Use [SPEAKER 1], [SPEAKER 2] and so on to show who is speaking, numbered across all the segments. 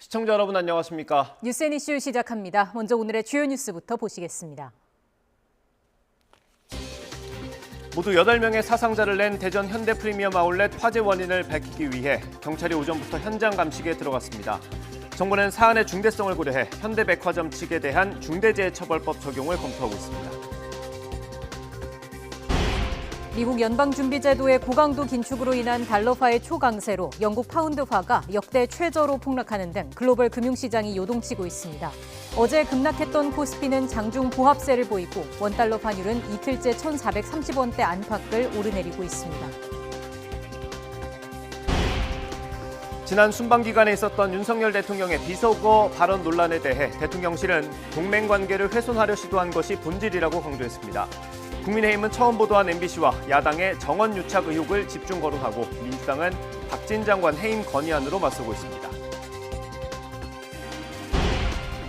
[SPEAKER 1] 시청자 여러분 안녕하십니까?
[SPEAKER 2] 뉴스앤 이슈 시작합니다. 먼저 오늘의 주요 뉴스부터 보시겠습니다.
[SPEAKER 1] 모두 8명의 사상자를 낸 대전 현대 프리미엄 아울렛 화재 원인을 밝히기 위해 경찰이 오전부터 현장 감식에 들어갔습니다. 정부는 사안의 중대성을 고려해 현대백화점 측에 대한 중대재해처벌법 적용을 검토하고 있습니다.
[SPEAKER 2] 미국 연방준비제도의 고강도 긴축으로 인한 달러화의 초강세로 영국 파운드화가 역대 최저로 폭락하는 등 글로벌 금융시장이 요동치고 있습니다. 어제 급락했던 코스피는 장중 보합세를 보이고 원달러 환율은 이틀째 1,430원대 안팎을 오르내리고 있습니다.
[SPEAKER 1] 지난 순방 기간에 있었던 윤석열 대통령의 비속어 발언 논란에 대해 대통령실은 동맹 관계를 훼손하려 시도한 것이 본질이라고 강조했습니다. 국민의힘은 처음 보도한 MBC와 야당의 정원 유착 의혹을 집중 거론하고 민주당은 박진 장관 해임 건의안으로 맞서고 있습니다.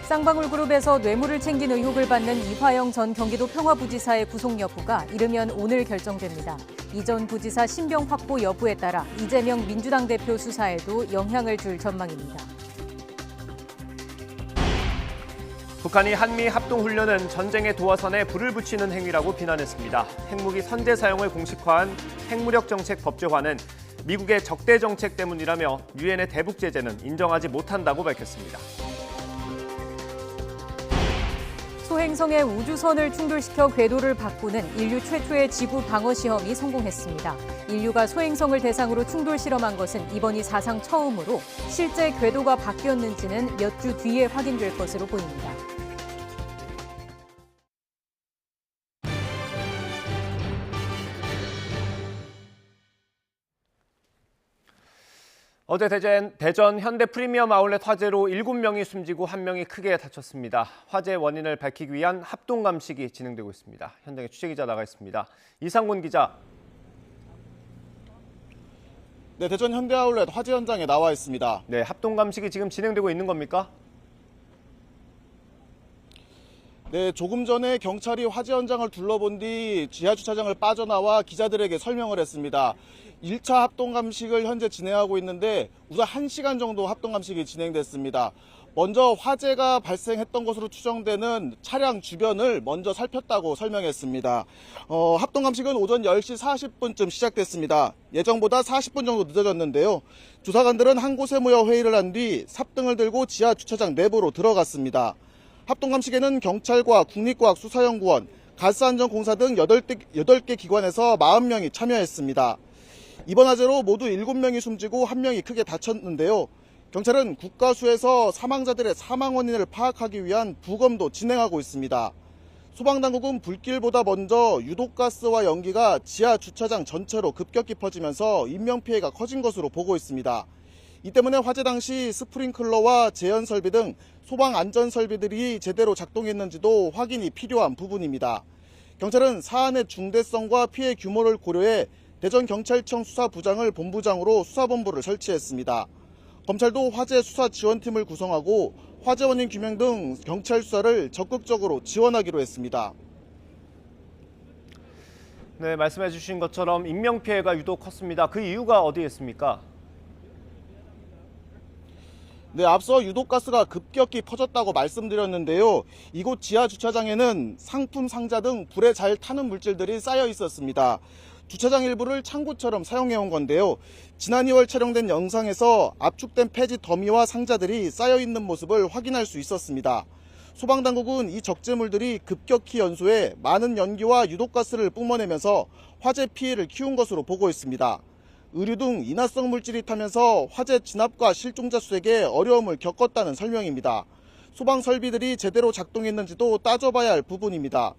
[SPEAKER 2] 쌍방울그룹에서 뇌물을 챙긴 의혹을 받는 이화영 전 경기도 평화부지사의 구속 여부가 이르면 오늘 결정됩니다. 이 전 부지사 신병 확보 여부에 따라 이재명 민주당 대표 수사에도 영향을 줄 전망입니다.
[SPEAKER 1] 북한이 한미 합동훈련은 전쟁의 도화선에 불을 붙이는 행위라고 비난했습니다. 핵무기 선제 사용을 공식화한 핵무력 정책 법제화는 미국의 적대 정책 때문이라며 유엔의 대북 제재는 인정하지 못한다고 밝혔습니다.
[SPEAKER 2] 소행성의 우주선을 충돌시켜 궤도를 바꾸는 인류 최초의 지구 방어 시험이 성공했습니다. 인류가 소행성을 대상으로 충돌 실험한 것은 이번이 사상 처음으로 실제 궤도가 바뀌었는지는 몇 주 뒤에 확인될 것으로 보입니다.
[SPEAKER 1] 어제 대전 현대 프리미엄 아울렛 화재로 7명이 숨지고 1명이 크게 다쳤습니다. 화재 원인을 밝히기 위한 합동 감식이 진행되고 있습니다. 현장에 취재기자 나가 있습니다. 이상곤 기자.
[SPEAKER 3] 네, 대전 현대 아울렛 화재 현장에 나와 있습니다.
[SPEAKER 1] 네, 합동 감식이 지금 진행되고 있는 겁니까?
[SPEAKER 3] 네, 조금 전에 경찰이 화재 현장을 둘러본 뒤 지하 주차장을 빠져나와 기자들에게 설명을 했습니다. 1차 합동 감식을 현재 진행하고 있는데 우선 1시간 정도 합동 감식이 진행됐습니다. 먼저 화재가 발생했던 것으로 추정되는 차량 주변을 먼저 살폈다고 설명했습니다. 합동 감식은 오전 10시 40분쯤 시작됐습니다. 예정보다 40분 정도 늦어졌는데요. 조사관들은 한 곳에 모여 회의를 한 뒤 삽등을 들고 지하 주차장 내부로 들어갔습니다. 합동 감식에는 경찰과 국립과학수사연구원, 가스안전공사 등 8개 기관에서 40명이 참여했습니다. 이번 화재로 모두 7명이 숨지고 1명이 크게 다쳤는데요. 경찰은 국가수에서 사망자들의 사망 원인을 파악하기 위한 부검도 진행하고 있습니다. 소방당국은 불길보다 먼저 유독가스와 연기가 지하 주차장 전체로 급격히 퍼지면서 인명피해가 커진 것으로 보고 있습니다. 이 때문에 화재 당시 스프링클러와 제연 설비 등 소방 안전 설비들이 제대로 작동했는지도 확인이 필요한 부분입니다. 경찰은 사안의 중대성과 피해 규모를 고려해 대전경찰청 수사부장을 본부장으로 수사본부를 설치했습니다. 검찰도 화재 수사 지원팀을 구성하고 화재 원인 규명 등 경찰 수사를 적극적으로 지원하기로 했습니다.
[SPEAKER 1] 네, 말씀해 주신 것처럼 인명피해가 유독 컸습니다. 그 이유가 어디에 있습니까?
[SPEAKER 3] 네, 앞서 유독가스가 급격히 퍼졌다고 말씀드렸는데요. 이곳 지하 주차장에는 상품 상자 등 불에 잘 타는 물질들이 쌓여 있었습니다. 주차장 일부를 창고처럼 사용해온 건데요. 지난 2월 촬영된 영상에서 압축된 폐지 더미와 상자들이 쌓여있는 모습을 확인할 수 있었습니다. 소방당국은 이 적재물들이 급격히 연소해 많은 연기와 유독가스를 뿜어내면서 화재 피해를 키운 것으로 보고 있습니다. 의류 등 인화성 물질이 타면서 화재 진압과 실종자 수색에 어려움을 겪었다는 설명입니다. 소방 설비들이 제대로 작동했는지도 따져봐야 할 부분입니다.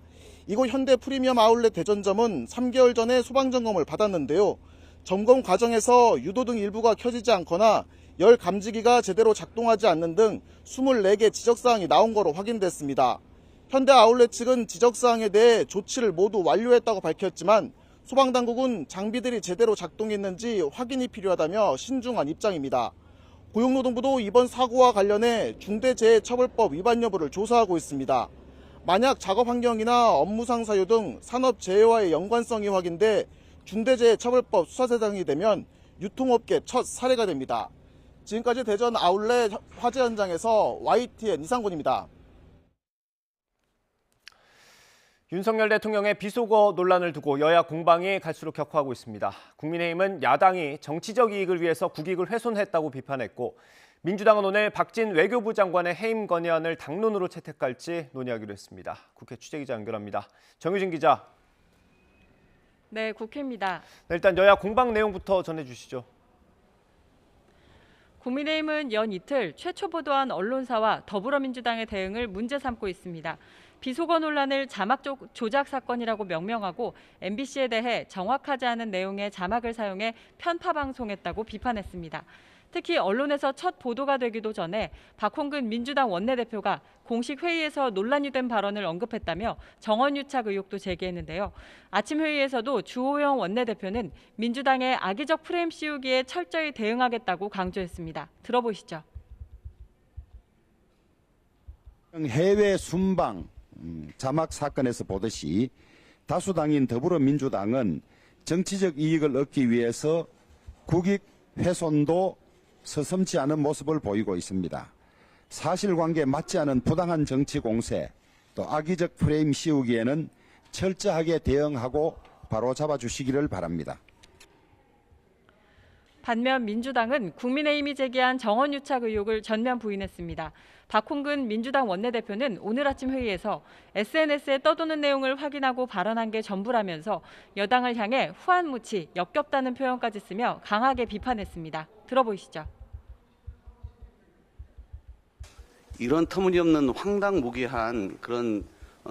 [SPEAKER 3] 이곳 현대 프리미엄 아울렛 대전점은 3개월 전에 소방점검을 받았는데요. 점검 과정에서 유도등 일부가 켜지지 않거나 열 감지기가 제대로 작동하지 않는 등 24개 지적사항이 나온 거로 확인됐습니다. 현대 아울렛 측은 지적사항에 대해 조치를 모두 완료했다고 밝혔지만 소방당국은 장비들이 제대로 작동했는지 확인이 필요하다며 신중한 입장입니다. 고용노동부도 이번 사고와 관련해 중대재해처벌법 위반 여부를 조사하고 있습니다. 만약 작업 환경이나 업무상 사유 등 산업재해와의 연관성이 확인돼 중대재해처벌법 수사 대상이 되면 유통업계 첫 사례가 됩니다. 지금까지 대전 아울렛 화재 현장에서 YTN 이상곤입니다.
[SPEAKER 1] 윤석열 대통령의 비속어 논란을 두고 여야 공방이 갈수록 격화하고 있습니다. 국민의힘은 야당이 정치적 이익을 위해서 국익을 훼손했다고 비판했고, 민주당은 오늘 박진 외교부 장관의 해임 건의안을 당론으로 채택할지 논의하기로 했습니다. 국회 취재기자 연결합니다. 정유진 기자.
[SPEAKER 4] 네, 국회입니다.
[SPEAKER 1] 일단 여야 공방 내용부터 전해주시죠.
[SPEAKER 4] 국민의힘은 연 이틀 최초 보도한 언론사와 더불어민주당의 대응을 문제 삼고 있습니다. 비속어 논란을 자막 조작 사건이라고 명명하고 MBC에 대해 정확하지 않은 내용의 자막을 사용해 편파 방송했다고 비판했습니다. 특히 언론에서 첫 보도가 되기도 전에 박홍근 민주당 원내대표가 공식 회의에서 논란이 된 발언을 언급했다며 정언유착 의혹도 제기했는데요. 아침 회의에서도 주호영 원내대표는 민주당의 악의적 프레임 씌우기에 철저히 대응하겠다고 강조했습니다. 들어보시죠.
[SPEAKER 5] 해외 순방 자막 사건에서 보듯이 다수당인 더불어민주당은 정치적 이익을 얻기 위해서 국익 훼손도 서슴지 않은 모습을 보이고 있습니다. 사실관계에 맞지 않은 부당한 정치 공세, 또 악의적 프레임 씌우기에는 철저하게 대응하고 바로잡아 주시기를 바랍니다.
[SPEAKER 4] 반면 민주당은 국민의힘이 제기한 정언유착 의혹을 전면 부인했습니다. 박홍근 민주당 원내대표는 오늘 아침 회의에서 SNS에 떠도는 내용을 확인하고 발언한 게 전부라면서 여당을 향해 후한무치, 역겹다는 표현까지 쓰며 강하게 비판했습니다. 들어보시죠.
[SPEAKER 6] 이런 터무니없는 황당무계한 그런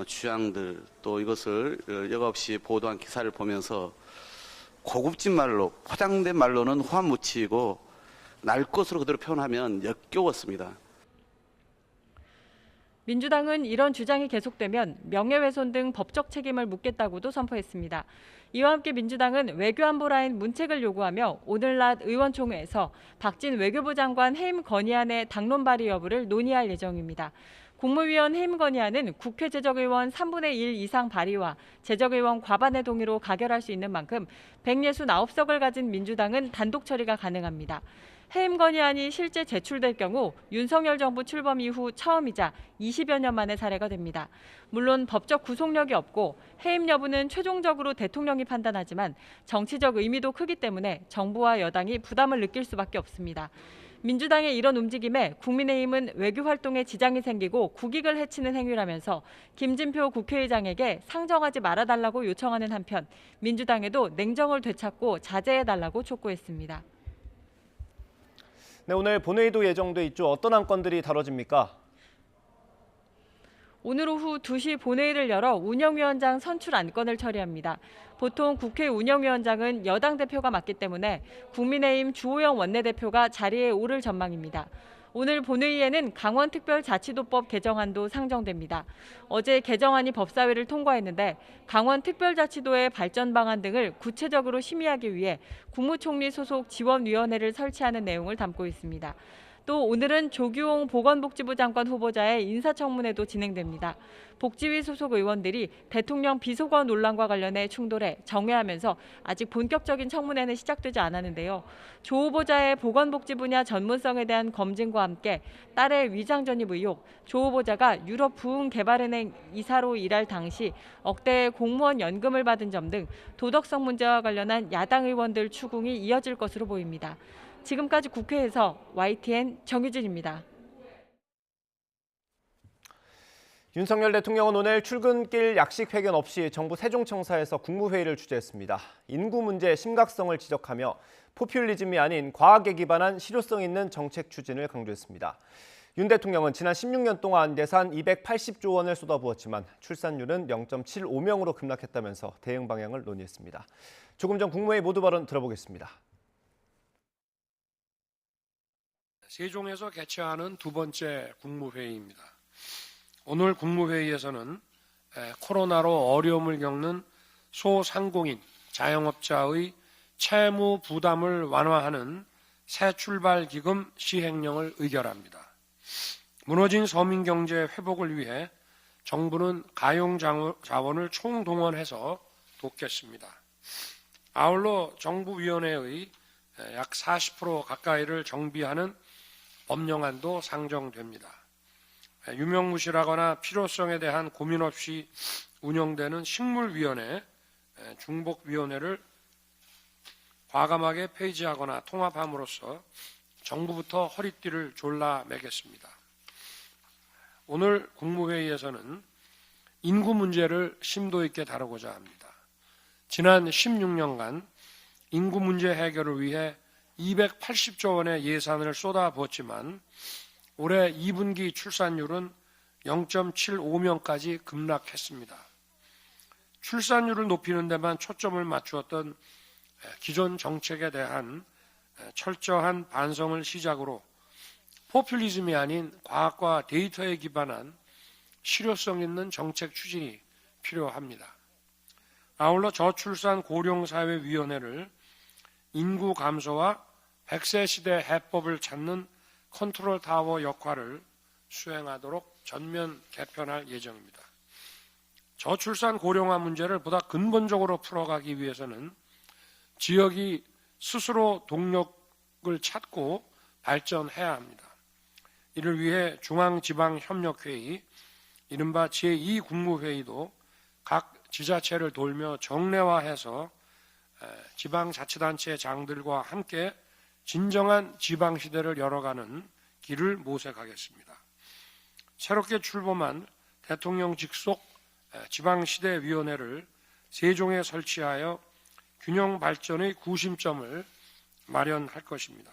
[SPEAKER 6] 주장들, 또 이것을 여과없이 보도한 기사를 보면서 고급진 말로, 포장된 말로는 후한무치이고 날 것으로 그대로 표현하면 역겨웠습니다.
[SPEAKER 4] 민주당은 이런 주장이 계속되면 명예훼손 등 법적 책임을 묻겠다고도 선포했습니다. 이와 함께 민주당은 외교안보 라인 문책을 요구하며 오늘 낮 의원총회에서 박진 외교부 장관 해임 건의안의 당론 발의 여부를 논의할 예정입니다. 국무위원 해임 건의안은 국회 제적의원 3분의 1 이상 발의와 제적의원 과반의 동의로 가결할 수 있는 만큼 169석을 가진 민주당은 단독 처리가 가능합니다. 해임 건의안이 실제 제출될 경우 윤석열 정부 출범 이후 처음이자 20여 년 만의 사례가 됩니다. 물론 법적 구속력이 없고 해임 여부는 최종적으로 대통령이 판단하지만 정치적 의미도 크기 때문에 정부와 여당이 부담을 느낄 수밖에 없습니다. 민주당의 이런 움직임에 국민의힘은 외교활동에 지장이 생기고 국익을 해치는 행위라면서 김진표 국회의장에게 상정하지 말아달라고 요청하는 한편 민주당에도 냉정을 되찾고 자제해달라고 촉구했습니다.
[SPEAKER 1] 네, 오늘 본회의도 예정돼 있죠. 어떤 안건들이 다뤄집니까?
[SPEAKER 4] 오늘 오후 2시 본회의를 열어 운영위원장 선출 안건을 처리합니다. 보통 국회 운영위원장은 여당 대표가 맡기 때문에 국민의힘 주호영 원내대표가 자리에 오를 전망입니다. 오늘 본회의에는 강원특별자치도법 개정안도 상정됩니다. 어제 개정안이 법사위를 통과했는데 강원특별자치도의 발전 방안 등을 구체적으로 심의하기 위해 국무총리 소속 지원위원회를 설치하는 내용을 담고 있습니다. 또 오늘은 조규홍 보건복지부 장관 후보자의 인사청문회도 진행됩니다. 복지위 소속 의원들이 대통령 비속어 논란과 관련해 충돌해 정회하면서 아직 본격적인 청문회는 시작되지 않았는데요. 조 후보자의 보건복지 분야 전문성에 대한 검증과 함께 딸의 위장 전입 의혹, 조 후보자가 유럽 부흥개발은행 이사로 일할 당시 억대의 공무원 연금을 받은 점 등 도덕성 문제와 관련한 야당 의원들 추궁이 이어질 것으로 보입니다. 지금까지 국회에서 YTN 정유진입니다.
[SPEAKER 1] 윤석열 대통령은 오늘 출근길 약식 회견 없이 정부 세종청사에서 국무회의를 주재했습니다. 인구 문제의 심각성을 지적하며 포퓰리즘이 아닌 과학에 기반한 실효성 있는 정책 추진을 강조했습니다. 윤 대통령은 지난 16년 동안 예산 280조 원을 쏟아부었지만 출산율은 0.75명으로 급락했다면서 대응 방향을 논의했습니다. 조금 전 국무회의 모두 발언 들어보겠습니다.
[SPEAKER 7] 세종에서 개최하는 두 번째 국무회의입니다. 오늘 국무회의에서는 코로나로 어려움을 겪는 소상공인, 자영업자의 채무 부담을 완화하는 새 출발 기금 시행령을 의결합니다. 무너진 서민 경제 회복을 위해 정부는 가용 자원을 총동원해서 돕겠습니다. 아울러 정부위원회의 약 40% 가까이를 정비하는 법령안도 상정됩니다. 유명무실하거나 필요성에 대한 고민 없이 운영되는 식물위원회, 중복위원회를 과감하게 폐지하거나 통합함으로써 정부부터 허리띠를 졸라매겠습니다. 오늘 국무회의에서는 인구 문제를 심도 있게 다루고자 합니다. 지난 16년간 인구 문제 해결을 위해 280조 원의 예산을 쏟아부었지만 올해 2분기 출산율은 0.75명까지 급락했습니다. 출산율을 높이는 데만 초점을 맞추었던 기존 정책에 대한 철저한 반성을 시작으로 포퓰리즘이 아닌 과학과 데이터에 기반한 실효성 있는 정책 추진이 필요합니다. 아울러 저출산 고령사회위원회를 인구 감소와 100세 시대 해법을 찾는 컨트롤 타워 역할을 수행하도록 전면 개편할 예정입니다. 저출산 고령화 문제를 보다 근본적으로 풀어가기 위해서는 지역이 스스로 동력을 찾고 발전해야 합니다. 이를 위해 중앙지방협력회의, 이른바 제2국무회의도 각 지자체를 돌며 정례화해서 지방자치단체 장들과 함께 진정한 지방시대를 열어가는 길을 모색하겠습니다. 새롭게 출범한 대통령 직속 지방시대위원회를 세종에 설치하여 균형 발전의 구심점을 마련할 것입니다.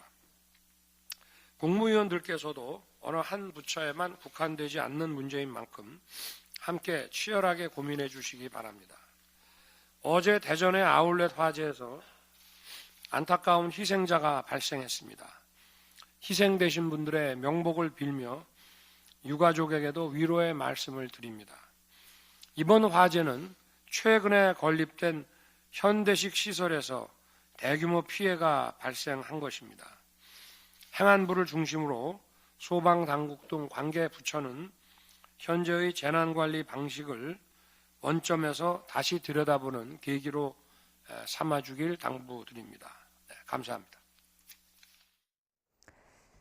[SPEAKER 7] 국무위원들께서도 어느 한 부처에만 국한되지 않는 문제인 만큼 함께 치열하게 고민해 주시기 바랍니다. 어제 대전의 아울렛 화재에서 안타까운 희생자가 발생했습니다. 희생되신 분들의 명복을 빌며 유가족에게도 위로의 말씀을 드립니다. 이번 화재는 최근에 건립된 현대식 시설에서 대규모 피해가 발생한 것입니다. 행안부를 중심으로 소방당국 등 관계 부처는 현재의 재난관리 방식을 원점에서 다시 들여다보는 계기로 삼아주길 당부드립니다. 네, 감사합니다.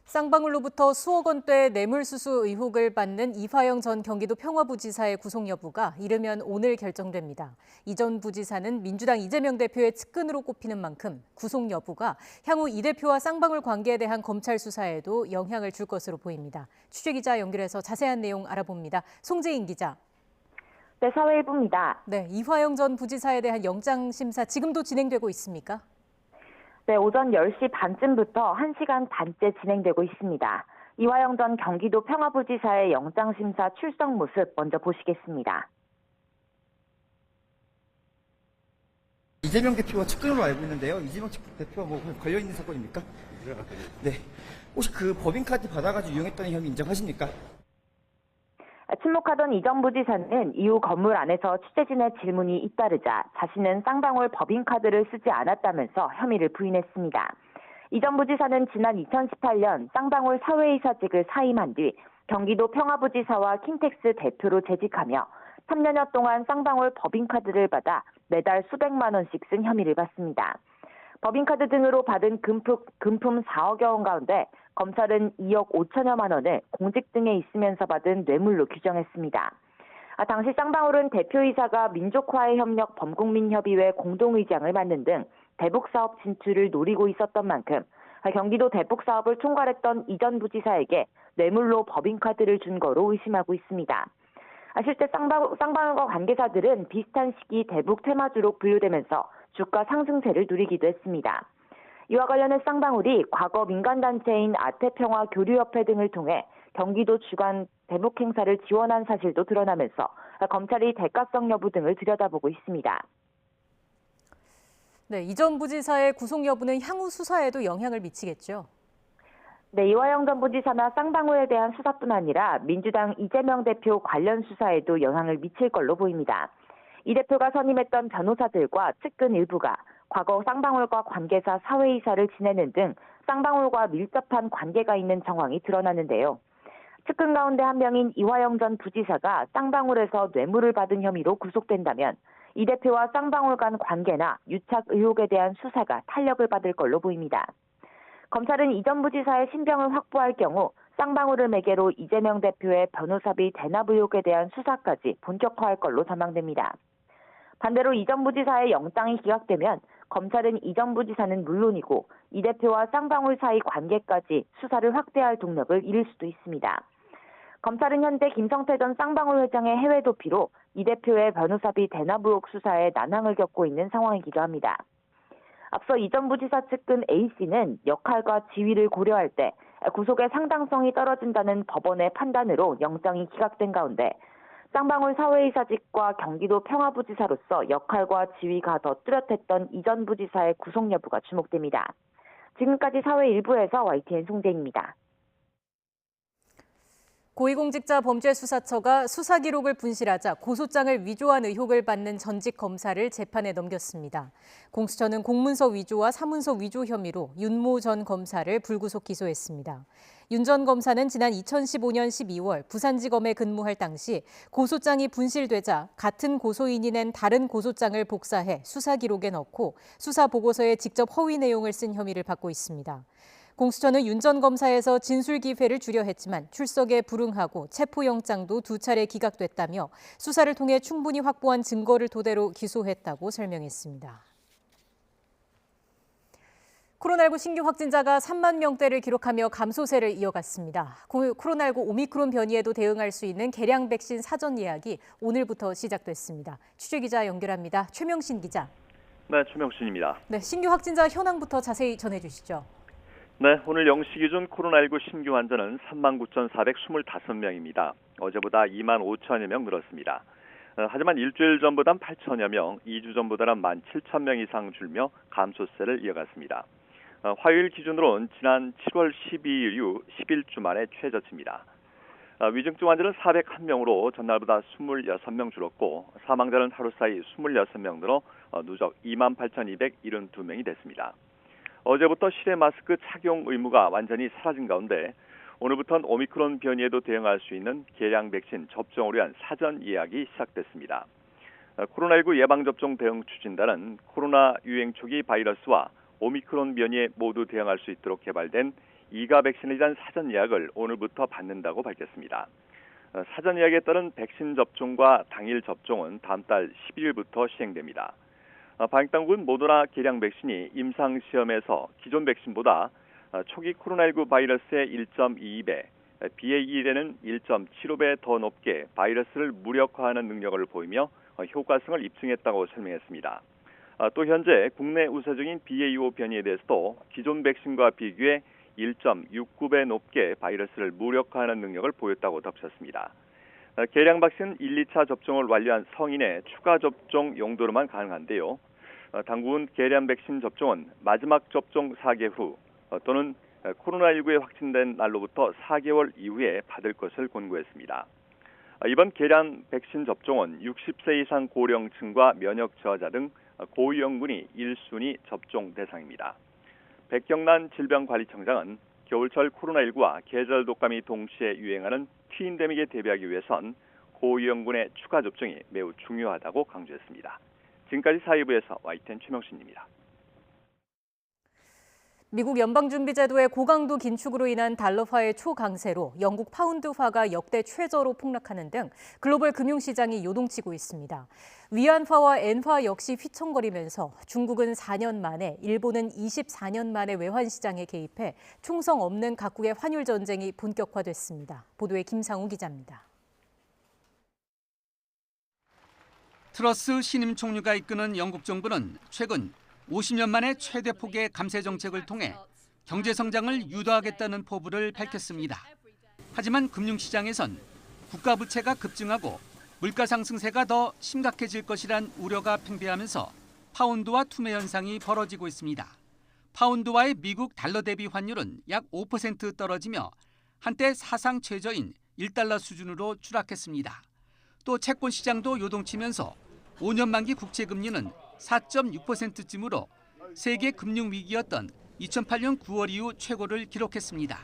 [SPEAKER 2] 쌍방울로부터 수억 원대 뇌물수수 의혹을 받는 이화영 전 경기도 평화부지사의 구속 여부가 이르면 오늘 결정됩니다. 이 전 부지사는 민주당 이재명 대표의 측근으로 꼽히는 만큼 구속 여부가 향후 이 대표와 쌍방울 관계에 대한 검찰 수사에도 영향을 줄 것으로 보입니다. 취재기자 연결해서 자세한 내용 알아봅니다. 송재인 기자.
[SPEAKER 8] 네, 사회일부입니다.
[SPEAKER 2] 네, 이화영 전 부지사에 대한 영장심사 지금도 진행되고 있습니까?
[SPEAKER 8] 네, 오전 10시 반쯤부터 1시간 반째 진행되고 있습니다. 이화영 전 경기도 평화부지사의 영장심사 출석 모습 먼저 보시겠습니다.
[SPEAKER 9] 이재명 대표와 측근으로 알고 있는데요. 이재명 대표와 뭐 걸려있는 사건입니까? 네. 혹시 그 법인카드 받아가지고 이용했다는 혐의 인정하십니까?
[SPEAKER 8] 침묵하던 이 전 부지사는 이후 건물 안에서 취재진의 질문이 잇따르자 자신은 쌍방울 법인카드를 쓰지 않았다면서 혐의를 부인했습니다. 이 전 부지사는 지난 2018년 쌍방울 사회이사직을 사임한 뒤 경기도 평화부지사와 킨텍스 대표로 재직하며 3년여 동안 쌍방울 법인카드를 받아 매달 수백만 원씩 쓴 혐의를 받습니다. 법인카드 등으로 받은 금품 4억여 원 가운데 검찰은 2억 5천여만 원을 공직 등에 있으면서 받은 뇌물로 규정했습니다. 당시 쌍방울은 대표이사가 민족화의 협력 범국민협의회 공동의장을 맡는 등 대북사업 진출을 노리고 있었던 만큼 경기도 대북사업을 총괄했던 이 전 부지사에게 뇌물로 법인카드를 준 거로 의심하고 있습니다. 실제 쌍방울과 관계자들은 비슷한 시기 대북 테마주로 분류되면서 주가 상승세를 누리기도 했습니다. 이와 관련해 쌍방울이 과거 민간단체인 아태평화 교류협회 등을 통해 경기도 주간 대북 행사를 지원한 사실도 드러나면서 검찰이 대가성 여부 등을 들여다보고 있습니다.
[SPEAKER 2] 네, 이 전 부지사의 구속 여부는 향후 수사에도 영향을 미치겠죠?
[SPEAKER 8] 네, 이화영 전 부지사나 쌍방울에 대한 수사뿐 아니라 민주당 이재명 대표 관련 수사에도 영향을 미칠 걸로 보입니다. 이 대표가 선임했던 변호사들과 측근 일부가 과거 쌍방울과 관계사 사회이사를 지내는 등 쌍방울과 밀접한 관계가 있는 정황이 드러났는데요. 측근 가운데 한 명인 이화영 전 부지사가 쌍방울에서 뇌물을 받은 혐의로 구속된다면 이 대표와 쌍방울 간 관계나 유착 의혹에 대한 수사가 탄력을 받을 걸로 보입니다. 검찰은 이전 부지사의 신병을 확보할 경우 쌍방울을 매개로 이재명 대표의 변호사비 대납 의혹에 대한 수사까지 본격화할 걸로 전망됩니다. 반대로 이전 부지사의 영장이 기각되면 검찰은 이전 부지사는 물론이고 이 대표와 쌍방울 사이 관계까지 수사를 확대할 동력을 잃을 수도 있습니다. 검찰은 현재 김성태 전 쌍방울 회장의 해외 도피로 이 대표의 변호사비 대납 의혹 수사에 난항을 겪고 있는 상황이기도 합니다. 앞서 이전 부지사 측근 A씨는 역할과 지위를 고려할 때 구속의 상당성이 떨어진다는 법원의 판단으로 영장이 기각된 가운데 쌍방울 사회이사직과 경기도 평화부지사로서 역할과 지위가 더 뚜렷했던 이전 부지사의 구속 여부가 주목됩니다. 지금까지 사회 일부에서 YTN 송재입니다.
[SPEAKER 2] 고위공직자범죄수사처가 수사 기록을 분실하자 고소장을 위조한 의혹을 받는 전직 검사를 재판에 넘겼습니다. 공수처는 공문서 위조와 사문서 위조 혐의로 윤모 전 검사를 불구속 기소했습니다. 윤 전 검사는 지난 2015년 12월 부산지검에 근무할 당시 고소장이 분실되자 같은 고소인이 낸 다른 고소장을 복사해 수사 기록에 넣고 수사 보고서에 직접 허위 내용을 쓴 혐의를 받고 있습니다. 공수처는 윤 전 검사에서 진술 기회를 주려 했지만 출석에 불응하고 체포영장도 2차례 기각됐다며 수사를 통해 충분히 확보한 증거를 토대로 기소했다고 설명했습니다. 코로나19 신규 확진자가 3만 명대를 기록하며 감소세를 이어갔습니다. 코로나19 오미크론 변이에도 대응할 수 있는 개량 백신 사전 예약이 오늘부터 시작됐습니다. 취재기자 연결합니다. 최명신 기자.
[SPEAKER 10] 네, 최명신입니다.
[SPEAKER 2] 네, 신규 확진자 현황부터 자세히 전해주시죠.
[SPEAKER 10] 네, 오늘 0시 기준 코로나19 신규 환자는 39,425명입니다. 어제보다 2만 5천여 명 늘었습니다. 하지만 일주일 전보단 8천여 명, 2주 전보다는 17,000명 이상 줄며 감소세를 이어갔습니다. 화요일 기준으로는 지난 7월 12일 이후 11주 만에 최저치입니다. 위중증 환자는 401명으로 전날보다 26명 줄었고 사망자는 하루 사이 26명 늘어 누적 28,272명이 됐습니다. 어제부터 실외 마스크 착용 의무가 완전히 사라진 가운데 오늘부터는 오미크론 변이에도 대응할 수 있는 개량 백신 접종을 위한 사전 예약이 시작됐습니다. 코로나19 예방접종 대응 추진단은 코로나 유행 초기 바이러스와 오미크론 변이에 모두 대응할 수 있도록 개발된 2가 백신에 대한 사전 예약을 오늘부터 받는다고 밝혔습니다. 사전 예약에 따른 백신 접종과 당일 접종은 다음 달 12일부터 시행됩니다. 방역당국은 모더나 개량 백신이 임상시험에서 기존 백신보다 초기 코로나19 바이러스의 1.22배, BA1에는 1.75배 더 높게 바이러스를 무력화하는 능력을 보이며 효과성을 입증했다고 설명했습니다. 또 현재 국내 우세 중인 BA5 변이에 대해서도 기존 백신과 비교해 1.69배 높게 바이러스를 무력화하는 능력을 보였다고 덧붙였습니다. 개량 백신 1, 2차 접종을 완료한 성인의 추가 접종 용도로만 가능한데요. 당국은 개량 백신 접종은 마지막 접종 4개 후 또는 코로나19에 확진된 날로부터 4개월 이후에 받을 것을 권고했습니다. 이번 개량 백신 접종은 60세 이상 고령층과 면역 저하자 등 고위험군이 1순위 접종 대상입니다. 백경란 질병관리청장은 겨울철 코로나19와 계절 독감이 동시에 유행하는 트윈데믹에 대비하기 위해선 고위험군의 추가 접종이 매우 중요하다고 강조했습니다. 지금까지 사회부에서 YTN 최명신입니다.
[SPEAKER 2] 미국 연방준비제도의 고강도 긴축으로 인한 달러화의 초강세로 영국 파운드화가 역대 최저로 폭락하는 등 글로벌 금융시장이 요동치고 있습니다. 위안화와 엔화 역시 휘청거리면서 중국은 4년 만에, 일본은 24년 만에 외환시장에 개입해 총성 없는 각국의 환율 전쟁이 본격화됐습니다. 보도에 김상우 기자입니다.
[SPEAKER 11] 트러스 신임 총리가 이끄는 영국 정부는 최근 50년 만에 최대 폭의 감세 정책을 통해 경제 성장을 유도하겠다는 포부를 밝혔습니다. 하지만 금융시장에선 국가 부채가 급증하고 물가 상승세가 더 심각해질 것이란 우려가 팽배하면서 파운드화 투매 현상이 벌어지고 있습니다. 파운드화의 미국 달러 대비 환율은 약 5% 떨어지며 한때 사상 최저인 1달러 수준으로 추락했습니다. 또 채권 시장도 요동치면서 5년 만기 국채 금리는 4.6%쯤으로 세계 금융 위기였던 2008년 9월 이후 최고를 기록했습니다.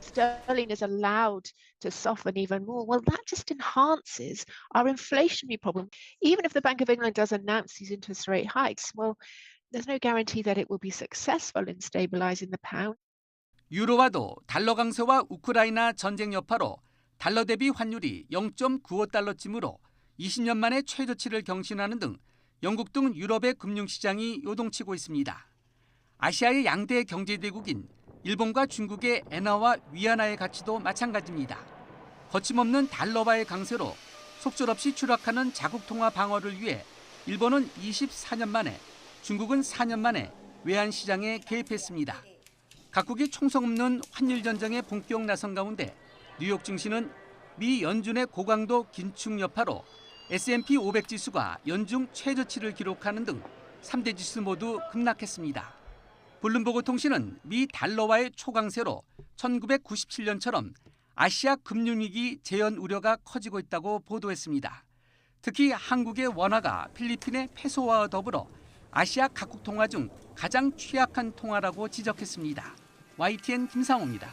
[SPEAKER 12] Sterling is allowed to soften even more. Well, that just enhances our inflationary problem. Even if the Bank of England does announce these interest rate hikes, well, there's no guarantee that it will be successful in stabilizing the pound.
[SPEAKER 11] 유로화도 달러 강세와 우크라이나 전쟁 여파로 달러 대비 환율이 0.95달러쯤으로 20년 만에 최저치를 경신하는 등 영국 등 유럽의 금융시장이 요동치고 있습니다. 아시아의 양대 경제대국인 일본과 중국의 엔화와 위안화의 가치도 마찬가지입니다. 거침없는 달러화의 강세로 속절없이 추락하는 자국통화 방어를 위해 일본은 24년 만에, 중국은 4년 만에 외환시장에 개입했습니다. 각국이 총성 없는 환율 전쟁에 본격 나선 가운데 뉴욕 증시는 미 연준의 고강도 긴축 여파로 S&P 500 지수가 연중 최저치를 기록하는 등 3대 지수 모두 급락했습니다. 블룸버그 통신은 미 달러화의 초강세로 1997년처럼 아시아 금융위기 재현 우려가 커지고 있다고 보도했습니다. 특히 한국의 원화가 필리핀의 페소화와 더불어 아시아 각국 통화 중 가장 취약한 통화라고 지적했습니다. YTN 김상호입니다.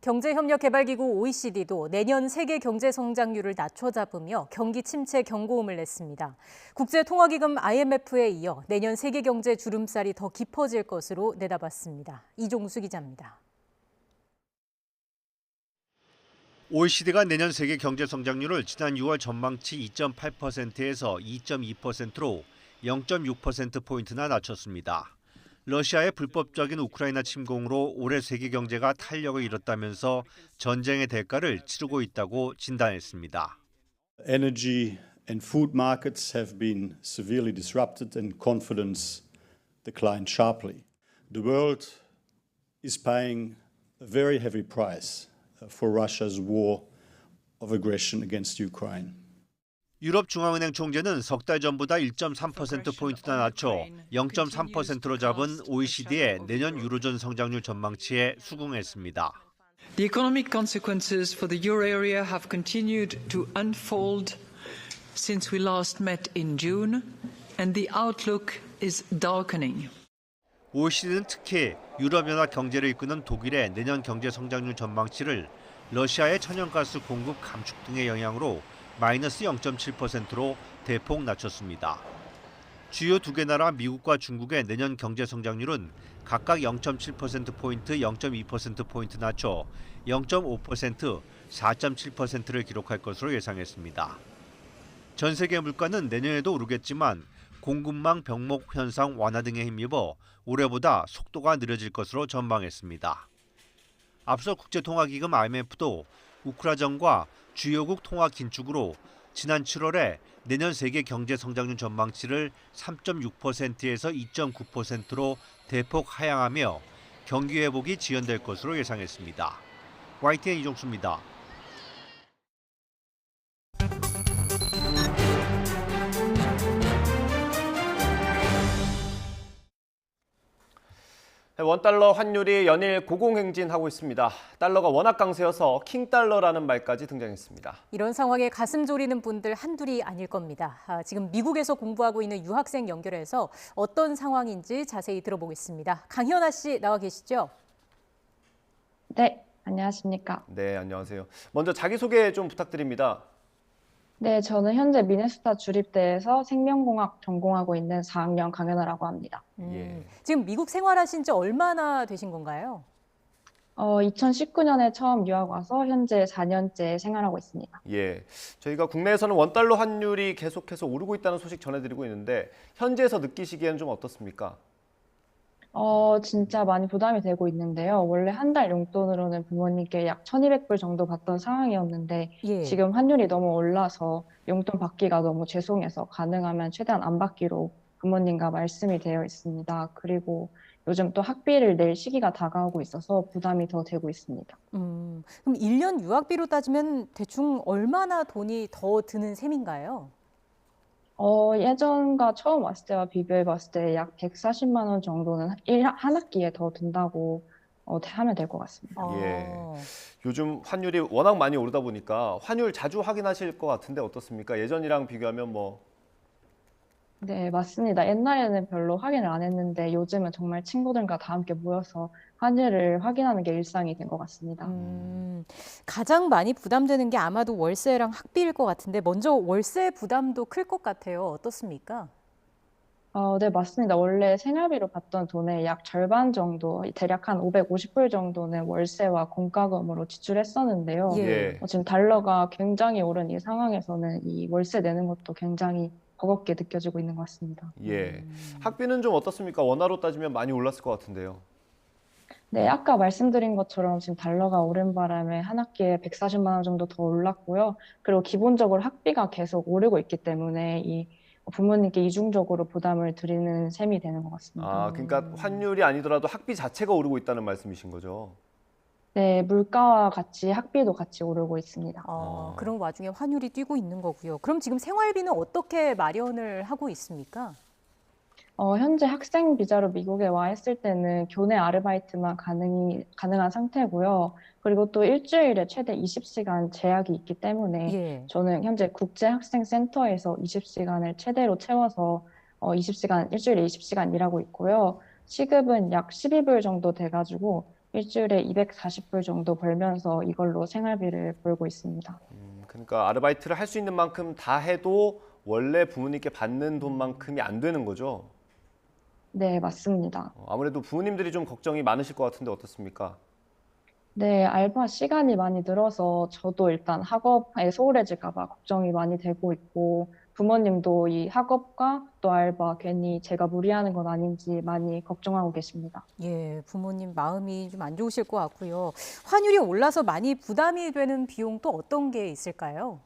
[SPEAKER 2] 경제협력개발기구 OECD도 내년 세계 경제 성장률을 낮춰잡으며 경기 침체 경고음을 냈습니다. 국제통화기금 IMF에 이어 내년 세계 경제 주름살이 더 깊어질 것으로 내다봤습니다. 이종수 기자입니다.
[SPEAKER 1] OECD가 내년 세계 경제 성장률을 지난 6월 전망치 2.8%에서 2.2%로 0.6%포인트나 낮췄습니다. 러시아의 불법적인 우크라이나 침공으로 올해 세계 경제가 탄력을 잃었다면서 전쟁의 대가를 치르고 있다고 진단했습니다.
[SPEAKER 13] Energy and food markets have been severely disrupted and confidence declined sharply. The world is paying a very heavy price for Russia's war of aggression against Ukraine.
[SPEAKER 1] 유럽 중앙은행 총재는 석 달 전보다 1.3%포인트나 낮춰 0.3%로 잡은 OECD의 내년 유로존 성장률 전망치에 수긍했습니다.
[SPEAKER 14] The economic consequences for the euro area have continued to unfold since we last met in June, and the outlook is darkening.
[SPEAKER 1] OECD는 특히 유럽연합 경제를 이끄는 독일의 내년 경제 성장률 전망치를 러시아의 천연가스 공급 감축 등의 영향으로 마이너스 0.7%로 대폭 낮췄습니다. 주요 두 개 나라 미국과 중국의 내년 경제 성장률은 각각 0.7%포인트, 0.2%포인트 낮춰 0.5%, 4.7%를 기록할 것으로 예상했습니다. 전 세계 물가는 내년에도 오르겠지만 공급망 병목 현상 완화 등에 힘입어 올해보다 속도가 느려질 것으로 전망했습니다. 앞서 국제통화기금 IMF도 우크라전과 주요국 통화 긴축으로 지난 7월에 내년 세계 경제 성장률 전망치를 3.6%에서 2.9%로 대폭 하향하며 경기 회복이 지연될 것으로 예상했습니다. YTN 이종수입니다. 원달러 환율이 연일 고공행진하고 있습니다. 달러가 워낙 강세여서 킹달러라는 말까지 등장했습니다.
[SPEAKER 2] 이런 상황에 가슴 졸이는 분들 한둘이 아닐 겁니다. 지금 미국에서 공부하고 있는 유학생 연결해서 어떤 상황인지 자세히 들어보겠습니다. 강현아 씨 나와 계시죠?
[SPEAKER 15] 네, 안녕하십니까.
[SPEAKER 1] 네, 안녕하세요. 먼저 자기소개 좀 부탁드립니다.
[SPEAKER 15] 네, 저는 현재 미네소타 주립대에서 생명공학 전공하고 있는 4학년 강연아라고 합니다.
[SPEAKER 2] 지금 미국 생활하신 지 얼마나 되신 건가요?
[SPEAKER 15] 2019년에 처음 유학 와서 현재 4년째 생활하고 있습니다.
[SPEAKER 1] 예, 저희가 국내에서는 원달러 환율이 계속해서 오르고 있다는 소식 전해드리고 있는데 현지에서 느끼시기에는 좀 어떻습니까?
[SPEAKER 15] 진짜 많이 부담이 되고 있는데요. 원래 한 달 용돈으로는 부모님께 약 1,200불 정도 받던 상황이었는데 지금 환율이 너무 올라서 용돈 받기가 너무 죄송해서 가능하면 최대한 안 받기로 부모님과 말씀이 되어 있습니다. 그리고 요즘 또 학비를 낼 시기가 다가오고 있어서 부담이 더 되고 있습니다.
[SPEAKER 2] 그럼 1년 유학비로 따지면 대충 얼마나 돈이 더 드는 셈인가요?
[SPEAKER 15] 예전과 처음 왔을 때와 비교해 봤을 때 약 140만 원 정도는 한 학기에 더 든다고 하면 될 것 같습니다.
[SPEAKER 1] 예, 요즘 환율이 워낙 많이 오르다 보니까 환율 자주 확인하실 것 같은데 어떻습니까? 예전이랑 비교하면 뭐.
[SPEAKER 15] 네, 맞습니다. 옛날에는 별로 확인을 안 했는데 요즘은 정말 친구들과 다 함께 모여서 환율을 확인하는 게 일상이 된 것 같습니다.
[SPEAKER 2] 가장 많이 부담되는 게 아마도 월세랑 학비일 것 같은데 먼저 월세 부담도 클 것 같아요. 어떻습니까?
[SPEAKER 15] 네, 맞습니다. 원래 생활비로 받던 돈의 약 절반 정도, 대략 한 550불 정도는 월세와 공과금으로 지출했었는데요.
[SPEAKER 1] 예.
[SPEAKER 15] 지금 달러가 굉장히 오른 이 상황에서는 이 월세 내는 것도 굉장히 버겁게 느껴지고 있는 것 같습니다.
[SPEAKER 1] 예. 학비는 좀 어떻습니까? 원화로 따지면 많이 올랐을 것 같은데요.
[SPEAKER 15] 네, 아까 말씀드린 것처럼 지금 달러가 오른 바람에 한 학기에 140만 원 정도 더 올랐고요. 그리고 기본적으로 학비가 계속 오르고 있기 때문에 이 부모님께 이중적으로 부담을 드리는 셈이 되는 것 같습니다.
[SPEAKER 1] 아, 그러니까 환율이 아니더라도 학비 자체가 오르고 있다는 말씀이신 거죠?
[SPEAKER 15] 네, 물가와 같이 학비도 같이 오르고 있습니다.
[SPEAKER 2] 그런 와중에 환율이 뛰고 있는 거고요. 그럼 지금 생활비는 어떻게 마련을 하고 있습니까?
[SPEAKER 15] 현재 학생 비자로 미국에 와 있을 때는 교내 아르바이트만 가능한 상태고요. 그리고 또 일주일에 최대 20시간 제약이 있기 때문에 저는 현재 국제학생센터에서 20시간을 최대로 채워서 일주일에 20시간 일하고 있고요. 시급은 약 12불 정도 돼가지고 일주일에 240불 정도 벌면서 이걸로 생활비를 벌고 있습니다.
[SPEAKER 1] 그러니까 아르바이트를 할 수 있는 만큼 다 해도 원래 부모님께 받는 돈만큼이 안 되는 거죠?
[SPEAKER 15] 네, 맞습니다.
[SPEAKER 1] 아무래도 부모님들이 좀 걱정이 많으실 것 같은데 어떻습니까?
[SPEAKER 15] 네, 알바 시간이 많이 늘어서 저도 일단 학업에 소홀해질까 봐 걱정이 많이 되고 있고 부모님도 이 학업과 또 알바 괜히 제가 무리하는 건 아닌지 많이 걱정하고 계십니다.
[SPEAKER 2] 예, 부모님 마음이 좀 안 좋으실 것 같고요. 환율이 올라서 많이 부담이 되는 비용 또 어떤 게 있을까요?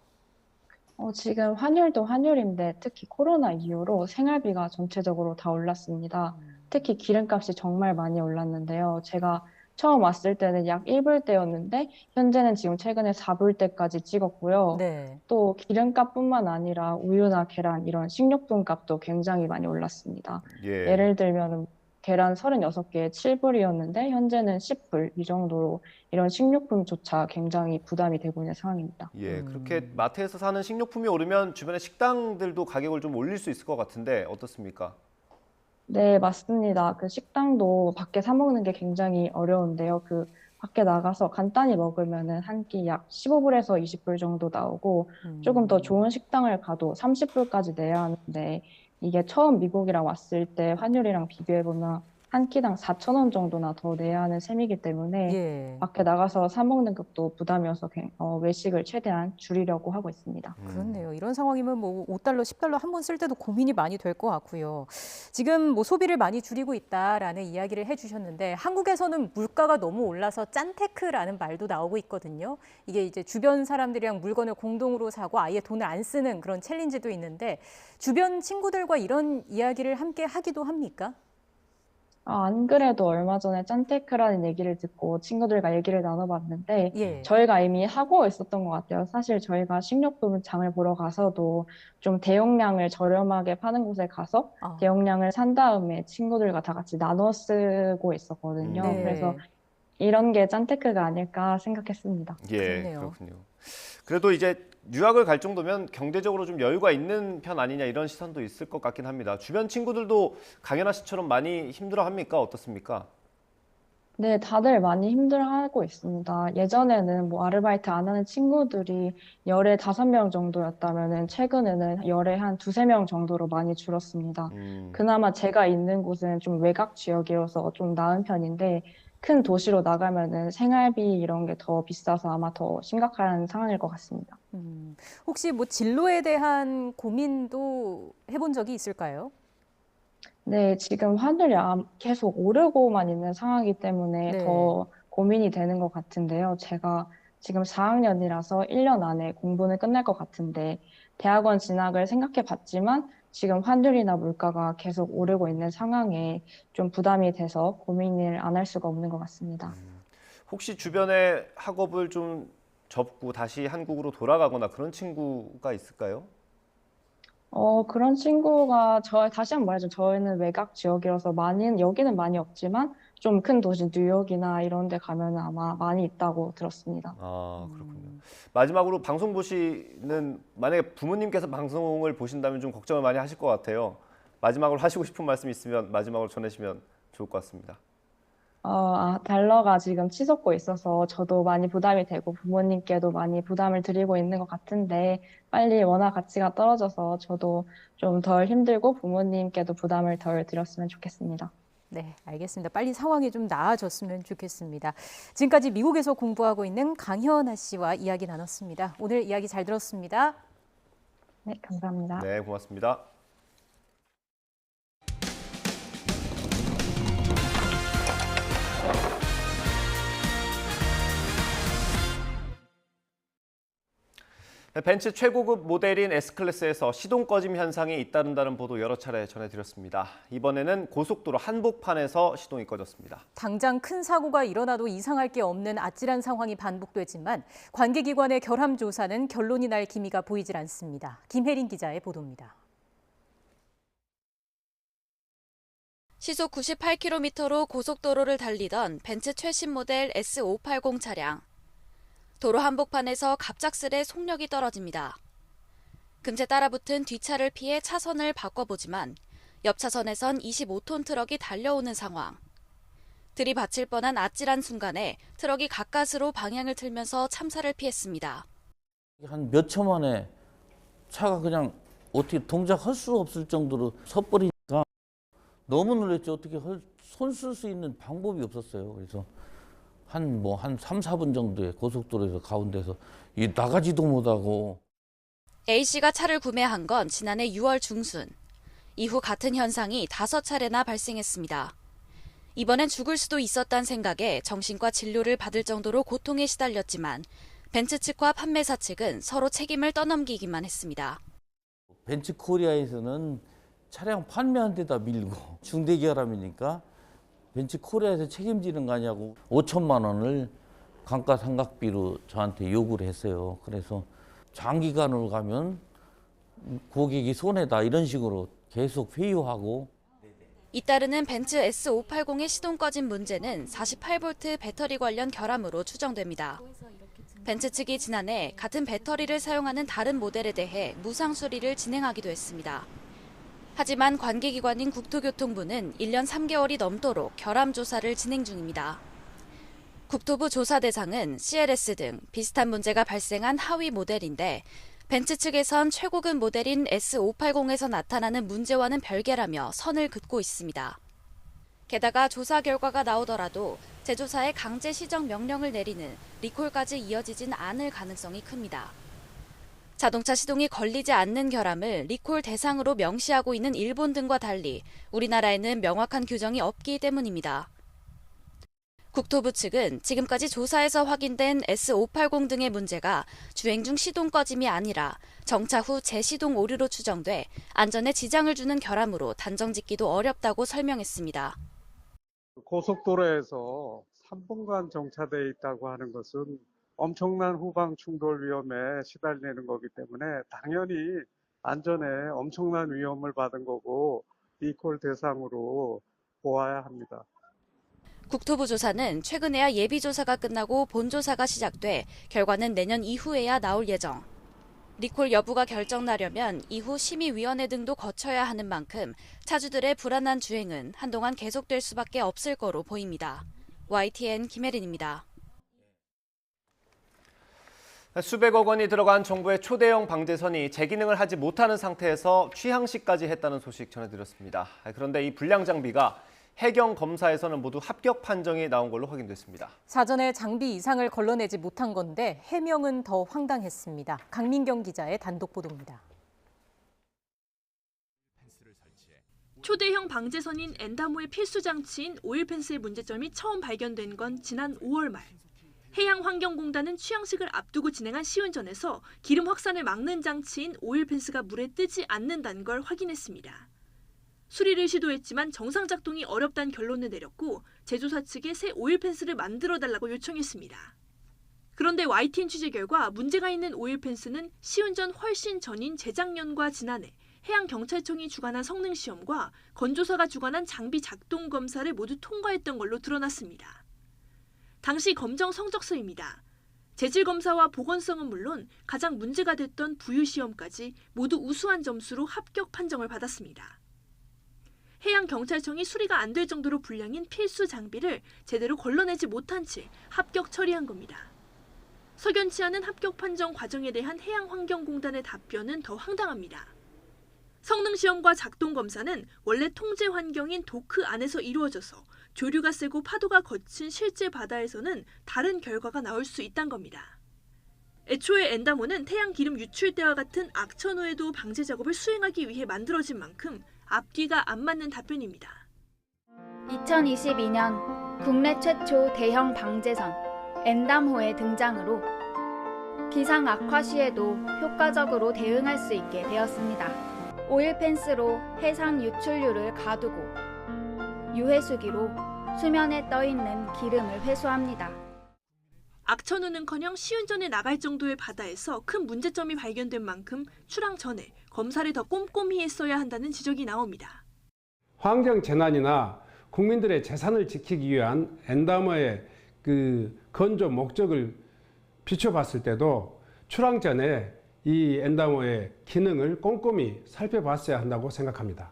[SPEAKER 15] 지금 환율도 환율인데 특히 코로나 이후로 생활비가 전체적으로 다 올랐습니다. 특히 기름값이 정말 많이 올랐는데요. 제가 처음 왔을 때는 약 1불대였는데 현재는 지금 최근에 4불대까지 찍었고요. 또 기름값뿐만 아니라 우유나 계란 이런 식료품 값도 굉장히 많이 올랐습니다. 예를 들면 계란 36개에 7불이었는데 현재는 10불 이 정도로 이런 식료품조차 굉장히 부담이 되고 있는 상황입니다.
[SPEAKER 1] 예, 그렇게 마트에서 사는 식료품이 오르면 주변의 식당들도 가격을 좀 올릴 수 있을 것 같은데 어떻습니까?
[SPEAKER 15] 네, 맞습니다. 그 식당도 밖에 사 먹는 게 굉장히 어려운데요. 그 밖에 나가서 간단히 먹으면은 한 끼 약 15불에서 20불 정도 나오고 조금 더 좋은 식당을 가도 30불까지 내야 하는데 이게 처음 미국이랑 왔을 때 환율이랑 비교해보면 한 끼당 4,000원 정도나 더 내야 하는 셈이기 때문에 밖에 나가서 사 먹는 것도 부담이어서 외식을 최대한 줄이려고 하고 있습니다.
[SPEAKER 2] 그렇네요. 이런 상황이면 뭐 5달러, 10달러 한 번 쓸 때도 고민이 많이 될 것 같고요. 지금 뭐 소비를 많이 줄이고 있다라는 이야기를 해주셨는데 한국에서는 물가가 너무 올라서 짠테크라는 말도 나오고 있거든요. 이게 이제 주변 사람들이랑 물건을 공동으로 사고 아예 돈을 안 쓰는 그런 챌린지도 있는데 주변 친구들과 이런 이야기를 함께 하기도 합니까?
[SPEAKER 15] 안 그래도 얼마 전에 짠테크라는 얘기를 듣고 친구들과 얘기를 나눠봤는데 저희가 이미 하고 있었던 것 같아요. 사실 저희가 식료품 장을 보러 가서도 좀 대용량을 저렴하게 파는 곳에 가서 대용량을 산 다음에 친구들과 다 같이 나눠 쓰고 있었거든요. 그래서 이런 게 짠테크가 아닐까 생각했습니다.
[SPEAKER 1] 예, 그렇군요. 그래도 이제 유학을 갈 정도면 경제적으로 좀 여유가 있는 편 아니냐 이런 시선도 있을 것 같긴 합니다. 주변 친구들도 강연아 씨처럼 많이 힘들어합니까? 어떻습니까?
[SPEAKER 15] 네, 다들 많이 힘들어하고 있습니다. 예전에는 뭐 아르바이트 안 하는 친구들이 열에 5명 정도였다면은 최근에는 열에 한 2~3명 정도로 많이 줄었습니다. 그나마 제가 있는 곳은 좀 외곽 지역이어서 좀 나은 편인데 큰 도시로 나가면은 생활비 이런 게 더 비싸서 아마 더 심각한 상황일 것 같습니다.
[SPEAKER 2] 혹시 뭐 진로에 대한 고민도 해본 적이 있을까요?
[SPEAKER 15] 네, 지금 환율이 계속 오르고만 있는 상황이기 때문에 더 고민이 되는 것 같은데요. 제가 지금 4학년이라서 1년 안에 공부는 끝날 것 같은데 대학원 진학을 생각해 봤지만 지금 환율이나 물가가 계속 오르고 있는 상황에 좀 부담이 돼서 고민을 안 할 수가 없는 것 같습니다.
[SPEAKER 1] 혹시 주변에 학업을 좀 접고 다시 한국으로 돌아가거나 그런 친구가 있을까요?
[SPEAKER 15] 그런 친구가 다시 한번 말하자면 저희는 외곽 지역이라서 여기는 많이 없지만 좀 큰 도시 뉴욕이나 이런 데 가면 아마 많이 있다고 들었습니다.
[SPEAKER 1] 아, 그렇군요. 마지막으로 방송 보시는 만약에 부모님께서 방송을 보신다면 좀 걱정을 많이 하실 것 같아요. 마지막으로 하시고 싶은 말씀 있으면 마지막으로 전해주시면 좋을 것 같습니다.
[SPEAKER 15] 달러가 지금 치솟고 있어서 저도 많이 부담이 되고 부모님께도 많이 부담을 드리고 있는 것 같은데 빨리 원화 가치가 떨어져서 저도 좀 덜 힘들고 부모님께도 부담을 덜 드렸으면 좋겠습니다.
[SPEAKER 2] 네, 알겠습니다. 빨리 상황이 좀 나아졌으면 좋겠습니다. 지금까지 미국에서 공부하고 있는 강현아 씨와 이야기 나눴습니다. 오늘 이야기 잘 들었습니다.
[SPEAKER 15] 네, 감사합니다.
[SPEAKER 1] 네, 고맙습니다. 벤츠 최고급 모델인 S클래스에서 시동 꺼짐 현상이 잇따른다는 보도 여러 차례 전해드렸습니다. 이번에는 고속도로 한복판에서 시동이 꺼졌습니다.
[SPEAKER 2] 당장 큰 사고가 일어나도 이상할 게 없는 아찔한 상황이 반복되지만 관계기관의 결함 조사는 결론이 날 기미가 보이질 않습니다. 김혜린 기자의 보도입니다.
[SPEAKER 16] 시속 98km로 고속도로를 달리던 벤츠 최신 모델 S580 차량. 도로 한복판에서 갑작스레 속력이 떨어집니다. 금세 따라붙은 뒷차를 피해 차선을 바꿔보지만 옆 차선에선 25톤 트럭이 달려오는 상황. 들이받칠 뻔한 아찔한 순간에 트럭이 가까스로 방향을 틀면서 참사를 피했습니다.
[SPEAKER 17] 한 몇 초 만에 차가 그냥 어떻게 동작할 수 없을 정도로 섣버리니까 너무 놀랐죠. 어떻게 손 쓸 수 있는 방법이 없었어요. 그래서 한 3, 4분 정도의 고속도로에서 가운데서 나가지도 못하고.
[SPEAKER 16] A씨가 차를 구매한 건 지난해 6월 중순. 이후 같은 현상이 5차례나 발생했습니다. 이번엔 죽을 수도 있었다는 생각에 정신과 진료를 받을 정도로 고통에 시달렸지만 벤츠 측과 판매사 측은 서로 책임을 떠넘기기만 했습니다.
[SPEAKER 17] 벤츠 코리아에서는 차량 판매한 데다 밀고 중대기업이니까 벤츠 코리아에서 책임지는 거 아니냐고 5천만 원을 감가상각비로 저한테 요구를 했어요. 그래서 장기간으로 가면 고객이 손해다 이런 식으로 계속 회유하고.
[SPEAKER 16] 잇따르는 벤츠 S580의 시동 꺼진 문제는 48V 배터리 관련 결함으로 추정됩니다. 벤츠 측이 지난해 같은 배터리를 사용하는 다른 모델에 대해 무상 수리를 진행하기도 했습니다. 하지만 관계기관인 국토교통부는 1년 3개월이 넘도록 결함 조사를 진행 중입니다. 국토부 조사 대상은 CLS 등 비슷한 문제가 발생한 하위 모델인데 벤츠 측에선 최고급 모델인 S580에서 나타나는 문제와는 별개라며 선을 긋고 있습니다. 게다가 조사 결과가 나오더라도 제조사에 강제 시정 명령을 내리는 리콜까지 이어지진 않을 가능성이 큽니다. 자동차 시동이 걸리지 않는 결함을 리콜 대상으로 명시하고 있는 일본 등과 달리 우리나라에는 명확한 규정이 없기 때문입니다. 국토부 측은 지금까지 조사에서 확인된 S580 등의 문제가 주행 중 시동 꺼짐이 아니라 정차 후 재시동 오류로 추정돼 안전에 지장을 주는 결함으로 단정짓기도 어렵다고 설명했습니다.
[SPEAKER 18] 고속도로에서 3분간 정차되어 있다고 하는 것은 엄청난 후방 충돌 위험에 시달리는 거기 때문에 당연히 안전에 엄청난 위험을 받은 거고 리콜 대상으로 보아야 합니다.
[SPEAKER 16] 국토부 조사는 최근에야 예비조사가 끝나고 본조사가 시작돼 결과는 내년 이후에야 나올 예정. 리콜 여부가 결정나려면 이후 심의위원회 등도 거쳐야 하는 만큼 차주들의 불안한 주행은 한동안 계속될 수밖에 없을 거로 보입니다. YTN 김혜린입니다.
[SPEAKER 1] 수백억 원이 들어간 정부의 초대형 방제선이 재기능을 하지 못하는 상태에서 취항식까지 했다는 소식 전해드렸습니다. 그런데 이 불량 장비가 해경 검사에서는 모두 합격 판정이 나온 걸로 확인됐습니다.
[SPEAKER 2] 사전에 장비 이상을 걸러내지 못한 건데 해명은 더 황당했습니다. 강민경 기자의 단독 보도입니다.
[SPEAKER 19] 초대형 방제선인 엔다모의 필수 장치인 오일펜스의 문제점이 처음 발견된 건 지난 5월 말. 해양환경공단은 취항식을 앞두고 진행한 시운전에서 기름 확산을 막는 장치인 오일펜스가 물에 뜨지 않는다는 걸 확인했습니다. 수리를 시도했지만 정상 작동이 어렵다는 결론을 내렸고 제조사 측에 새 오일펜스를 만들어달라고 요청했습니다. 그런데 YTN 취재 결과 문제가 있는 오일펜스는 시운전 훨씬 전인 재작년과 지난해 해양경찰청이 주관한 성능시험과 건조사가 주관한 장비 작동 검사를 모두 통과했던 걸로 드러났습니다. 당시 검정 성적서입니다. 재질검사와 보건성은 물론 가장 문제가 됐던 부유시험까지 모두 우수한 점수로 합격 판정을 받았습니다. 해양경찰청이 수리가 안 될 정도로 불량인 필수 장비를 제대로 걸러내지 못한 채 합격 처리한 겁니다. 석연치 않은 합격 판정 과정에 대한 해양환경공단의 답변은 더 황당합니다. 성능시험과 작동검사는 원래 통제 환경인 도크 안에서 이루어져서 조류가 세고 파도가 거친 실제 바다에서는 다른 결과가 나올 수 있다는 겁니다. 애초에 엔다모는 태양기름 유출 때와 같은 악천 후에도 방제 작업을 수행하기 위해 만들어진 만큼 앞뒤가 안 맞는 답변입니다.
[SPEAKER 20] 2022년 국내 최초 대형 방제선 엔담호의 등장으로 기상 악화 시에도 효과적으로 대응할 수 있게 되었습니다. 오일 펜스로 해상 유출류를 가두고 유해수기로 수면에 떠있는 기름을 회수합니다.
[SPEAKER 19] 악천후는커녕 시운전에 나갈 정도의 바다에서 큰 문제점이 발견된 만큼 출항 전에 검사를 더 꼼꼼히 했어야 한다는 지적이 나옵니다.
[SPEAKER 21] 환경 재난이나 국민들의 재산을 지키기 위한 엔다머의 건조 목적을 비춰봤을 때도 출항 전에 이 엔다머의 기능을 꼼꼼히 살펴봤어야 한다고 생각합니다.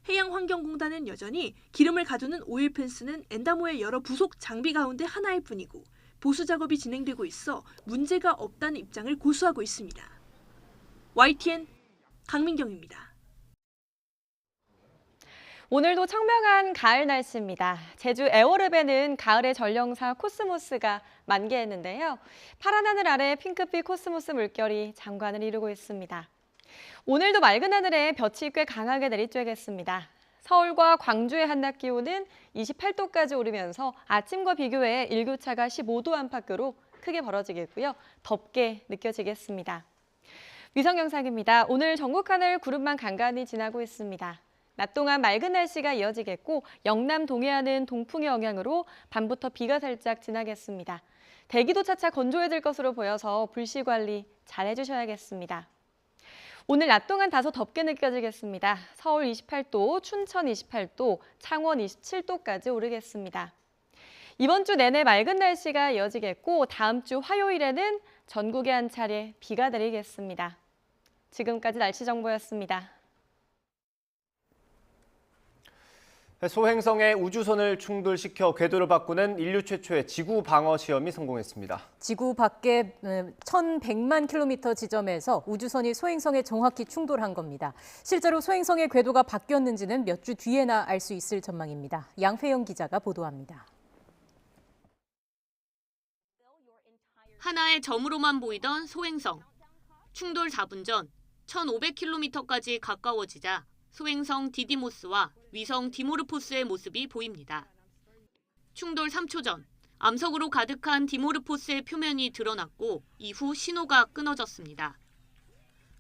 [SPEAKER 19] 해양환경공단은 여전히 기름을 가두는 오일 펜스는 엔다모의 여러 부속 장비 가운데 하나일 뿐이고 보수 작업이 진행되고 있어 문제가 없다는 입장을 고수하고 있습니다. YTN 강민경입니다.
[SPEAKER 22] 오늘도 청명한 가을 날씨입니다. 제주 애월읍에는 가을의 전령사 코스모스가 만개했는데요. 파란 하늘 아래 핑크빛 코스모스 물결이 장관을 이루고 있습니다. 오늘도 맑은 하늘에 볕이 꽤 강하게 내리쬐겠습니다. 서울과 광주의 한낮 기온은 28도까지 오르면서 아침과 비교해 일교차가 15도 안팎으로 크게 벌어지겠고요. 덥게 느껴지겠습니다. 위성 영상입니다. 오늘 전국 하늘 구름만 간간히 지나고 있습니다. 낮 동안 맑은 날씨가 이어지겠고 영남 동해안은 동풍의 영향으로 밤부터 비가 살짝 지나겠습니다. 대기도 차차 건조해질 것으로 보여서 불씨 관리 잘 해주셔야겠습니다. 오늘 낮 동안 다소 덥게 느껴지겠습니다. 서울 28도, 춘천 28도, 창원 27도까지 오르겠습니다. 이번 주 내내 맑은 날씨가 이어지겠고 다음 주 화요일에는 전국에 한 차례 비가 내리겠습니다. 지금까지 날씨 정보였습니다.
[SPEAKER 1] 소행성의 우주선을 충돌시켜 궤도를 바꾸는 인류 최초의 지구 방어 시험이 성공했습니다.
[SPEAKER 2] 지구 밖에 1,100만 킬로미터 지점에서 우주선이 소행성에 정확히 충돌한 겁니다. 실제로 소행성의 궤도가 바뀌었는지는 몇 주 뒤에나 알 수 있을 전망입니다. 양회영 기자가 보도합니다.
[SPEAKER 23] 하나의 점으로만 보이던 소행성. 충돌 4분 전 1,500km까지 가까워지자 소행성 디디모스와 위성 디모르포스의 모습이 보입니다. 충돌 3초 전 암석으로 가득한 디모르포스의 표면이 드러났고 이후 신호가 끊어졌습니다.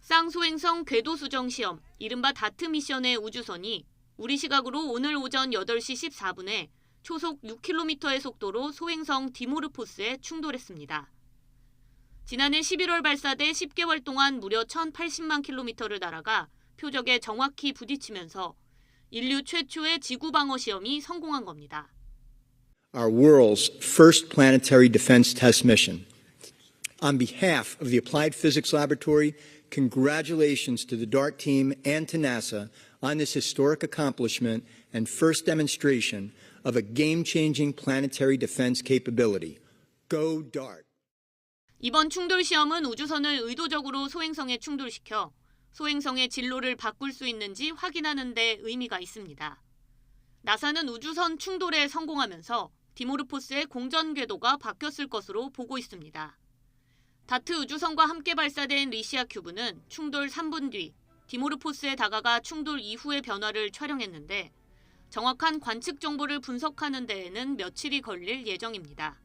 [SPEAKER 23] 쌍소행성 궤도 수정 시험, 이른바 다트 미션의 우주선이 우리 시각으로 오늘 오전 8시 14분에 초속 6km의 속도로 소행성 디모르포스에 충돌했습니다. 지난해 11월 발사돼 10개월 동안 무려 1,080만 킬로미터를 날아가 표적에 정확히 부딪히면서 인류 최초의 지구 방어 시험이 성공한 겁니다.
[SPEAKER 24] Our world's first planetary defense test mission. On behalf of the Applied Physics Laboratory, congratulations to the DART team and to NASA on this historic accomplishment and first demonstration of a game-changing planetary defense capability. Go DART!
[SPEAKER 23] 이번 충돌 시험은 우주선을 의도적으로 소행성에 충돌시켜 소행성의 진로를 바꿀 수 있는지 확인하는 데 의미가 있습니다. 나사는 우주선 충돌에 성공하면서 디모르포스의 공전 궤도가 바뀌었을 것으로 보고 있습니다. 다트 우주선과 함께 발사된 리시아 큐브는 충돌 3분 뒤 디모르포스에 다가가 충돌 이후의 변화를 촬영했는데 정확한 관측 정보를 분석하는 데에는 며칠이 걸릴 예정입니다.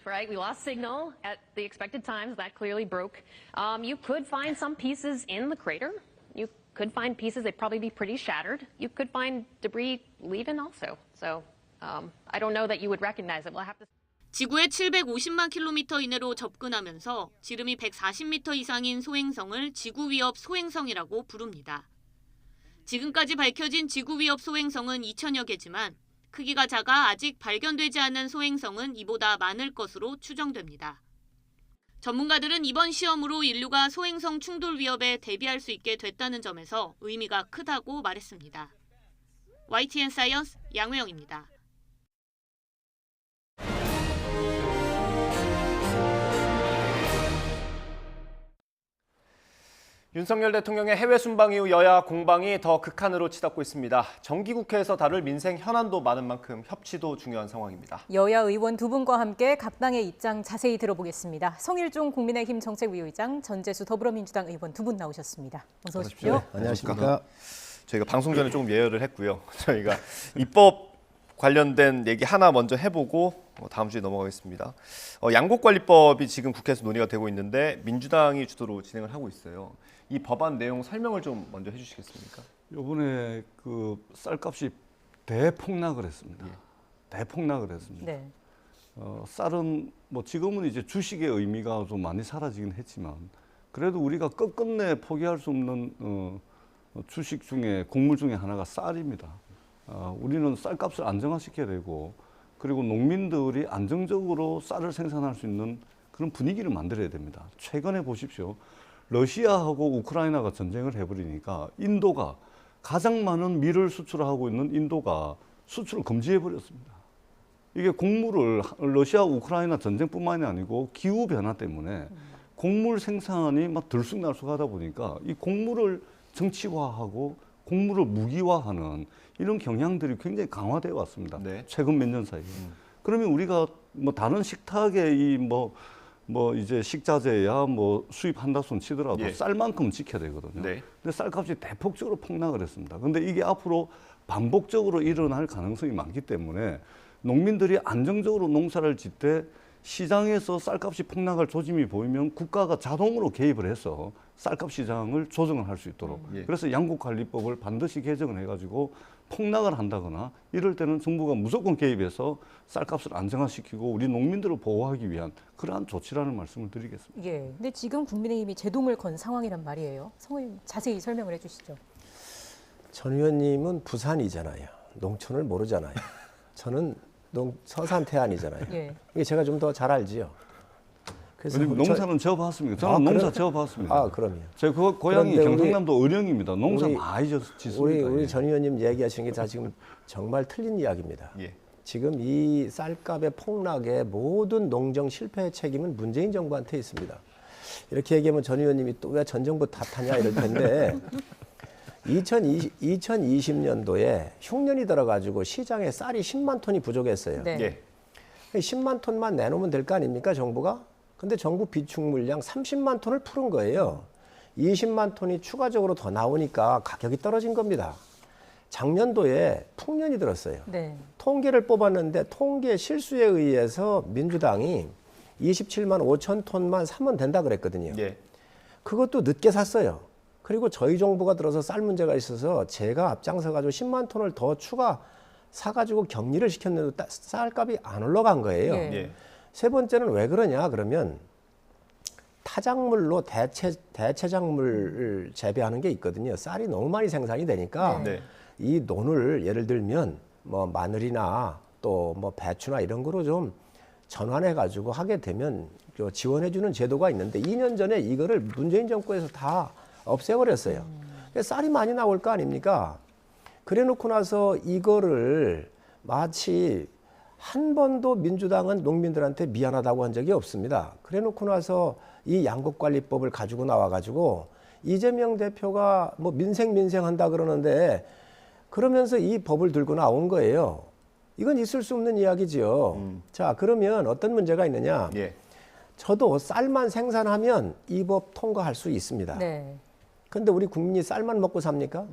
[SPEAKER 25] Right, we lost signal at the expected times. That clearly broke. You could find some pieces in the crater. You could find pieces. They'd probably be pretty shattered. You could find debris leaving also. So I don't know that you would recognize it. We'll have to.
[SPEAKER 23] 지구의 750만 킬로미터 이내로 접근하면서 지름이 140m 이상인 소행성을 지구 위협 소행성이라고 부릅니다. 지금까지 밝혀진 지구 위협 소행성은 2,000여 개지만 크기가 작아 아직 발견되지 않은 소행성은 이보다 많을 것으로 추정됩니다. 전문가들은 이번 시험으로 인류가 소행성 충돌 위협에 대비할 수 있게 됐다는 점에서 의미가 크다고 말했습니다. YTN 사이언스 양우영입니다.
[SPEAKER 1] 윤석열 대통령의 해외 순방 이후 여야 공방이 더 극한으로 치닫고 있습니다. 정기국회에서 다룰 민생 현안도 많은 만큼 협치도 중요한 상황입니다.
[SPEAKER 2] 여야 의원 두 분과 함께 각 당의 입장 자세히 들어보겠습니다. 성일종 국민의힘 정책위의장, 전재수 더불어민주당 의원 두 분 나오셨습니다. 어서 오십시오.
[SPEAKER 1] 네, 안녕하십니까. 저희가 방송 전에 조금 예열을 했고요. 저희가 입법 관련된 얘기 하나 먼저 해보고 다음 주에 넘어가겠습니다. 양곡관리법이 지금 국회에서 논의가 되고 있는데 민주당이 주도로 진행을 하고 있어요. 이 법안 내용 설명을 좀 먼저 해주시겠습니까?
[SPEAKER 3] 이번에 그 쌀값이 대폭락을 했습니다. 대폭락을 했습니다.
[SPEAKER 2] 네.
[SPEAKER 3] 쌀은 뭐 지금은 이제 주식의 의미가 좀 많이 사라지긴 했지만 그래도 우리가 끝끝내 포기할 수 없는 주식 중에 곡물 중에 하나가 쌀입니다. 우리는 쌀값을 안정화시켜야 되고 그리고 농민들이 안정적으로 쌀을 생산할 수 있는 그런 분위기를 만들어야 됩니다. 최근에 보십시오. 러시아하고 우크라이나가 전쟁을 해버리니까 인도가 가장 많은 밀을 수출하고 있는 인도가 수출을 금지해버렸습니다. 이게 곡물을 러시아 우크라이나 전쟁뿐만이 아니고 기후 변화 때문에 곡물 생산이 막 들쑥날쑥하다 보니까 이 곡물을 정치화하고 곡물을 무기화하는 이런 경향들이 굉장히 강화되어 왔습니다. 네. 최근 몇 년 사이에. 그러면 우리가 뭐 다른 식탁에 이 뭐 이제 식자재야 뭐 수입한다 손 치더라도 쌀만큼 지켜야 되거든요. 네. 근데 쌀값이 대폭적으로 폭락을 했습니다. 근데 이게 앞으로 반복적으로 일어날 가능성이 많기 때문에 농민들이 안정적으로 농사를 짓 때 시장에서 쌀값이 폭락할 조짐이 보이면 국가가 자동으로 개입을 해서 쌀값 시장을 조정을 할 수 있도록 그래서 양곡관리법을 반드시 개정을 해가지고 폭락을 한다거나 이럴 때는 정부가 무조건 개입해서 쌀값을 안정화시키고 우리 농민들을 보호하기 위한 그러한 조치라는 말씀을 드리겠습니다.
[SPEAKER 2] 예. 근데 지금 국민의힘이 제동을 건 상황이란 말이에요. 성의원 자세히 설명을 해주시죠.
[SPEAKER 4] 전 의원님은 부산이잖아요. 농촌을 모르잖아요. 저는 서산 태안이잖아요. 예. 이게 제가 좀 더 잘 알지요.
[SPEAKER 3] 그래서 농사는 지어봤습니다. 저는 농사 지어봤습니다.
[SPEAKER 4] 그럼요.
[SPEAKER 3] 제 고향이 경상남도 의령입니다. 농사 많이 짓습니다.
[SPEAKER 4] 우리 전 의원님 얘기하시는 게 다 지금 정말 틀린 이야기입니다. 지금 이 쌀값의 폭락의 모든 농정 실패의 책임은 문재인 정부한테 있습니다. 이렇게 얘기하면 전 의원님이 또 왜 전 정부 탓하냐 이럴 텐데 2020년도에 흉년이 들어가지고 시장에 쌀이 10만 톤이 부족했어요. 네. 10만 톤만 내놓으면 될 거 아닙니까 정부가? 근데 정부 비축 물량 30만 톤을 풀은 거예요. 20만 톤이 추가적으로 더 나오니까 가격이 떨어진 겁니다. 작년도에 풍년이 들었어요. 네. 통계를 뽑았는데 통계 실수에 의해서 민주당이 27만 5천 톤만 사면 된다 그랬거든요. 네. 그것도 늦게 샀어요. 그리고 저희 정부가 들어서 쌀 문제가 있어서 제가 앞장서가지고 10만 톤을 더 추가 사가지고 격리를 시켰는데 쌀값이 안 올라간 거예요. 네. 세 번째는 왜 그러냐 그러면 타작물로 대체작물을 재배하는 게 있거든요. 쌀이 너무 많이 생산이 되니까 이 논을 예를 들면 뭐 마늘이나 또 뭐 배추나 이런 거로 좀 전환해 가지고 하게 되면 지원해 주는 제도가 있는데 2년 전에 이거를 문재인 정부에서 다 없애버렸어요. 쌀이 많이 나올 거 아닙니까? 그래 놓고 나서 이거를 마치 한 번도 민주당은 농민들한테 미안하다고 한 적이 없습니다. 그래 놓고 나서 이 양곡관리법을 가지고 나와가지고 이재명 대표가 뭐 민생 한다 그러는데 그러면서 이 법을 들고 나온 거예요. 이건 있을 수 없는 이야기죠. 자, 그러면 어떤 문제가 있느냐. 저도 쌀만 생산하면 이 법 통과할 수 있습니다. 네. 근데 우리 국민이 쌀만 먹고 삽니까?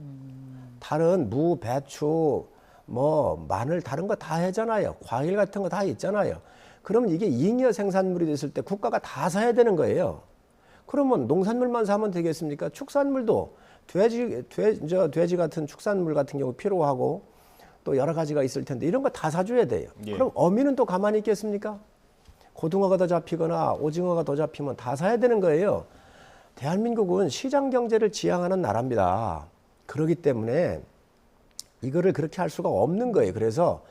[SPEAKER 4] 다른 무, 배추, 뭐 마늘 다른 거 다 하잖아요. 과일 같은 거 다 있잖아요. 그러면 이게 잉여 생산물이 됐을 때 국가가 다 사야 되는 거예요. 그러면 농산물만 사면 되겠습니까? 축산물도 돼지 같은 축산물 같은 경우 필요하고 또 여러 가지가 있을 텐데 이런 거 다 사줘야 돼요. 그럼 어민은 또 가만히 있겠습니까? 고등어가 더 잡히거나 오징어가 더 잡히면 다 사야 되는 거예요. 대한민국은 시장 경제를 지향하는 나라입니다. 그렇기 때문에 이거를 그렇게 할 수가 없는 거예요. 그래서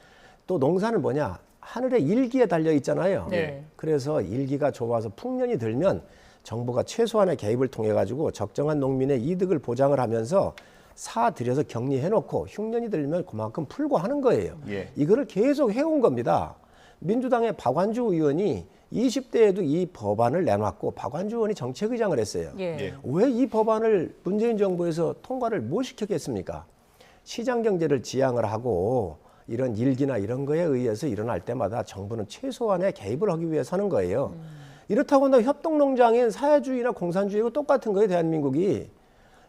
[SPEAKER 4] 또 농사는 뭐냐? 하늘의 일기에 달려 있잖아요. 네. 그래서 일기가 좋아서 풍년이 들면 정부가 최소한의 개입을 통해 가지고 적정한 농민의 이득을 보장을 하면서 사 들여서 격리해놓고 흉년이 들면 그만큼 풀고 하는 거예요.
[SPEAKER 1] 예.
[SPEAKER 4] 이거를 계속 해온 겁니다. 민주당의 박완주 의원이 20대에도 이 법안을 내놨고 박완주 의원이 정책의장을 했어요.
[SPEAKER 2] 예.
[SPEAKER 4] 왜 이 법안을 문재인 정부에서 통과를 못 시켰겠습니까? 시장 경제를 지향을 하고 이런 일기나 이런 거에 의해서 일어날 때마다 정부는 최소한의 개입을 하기 위해서 하는 거예요. 이렇다고 한다면 협동농장인 사회주의나 공산주의가 똑같은 거예요, 대한민국이.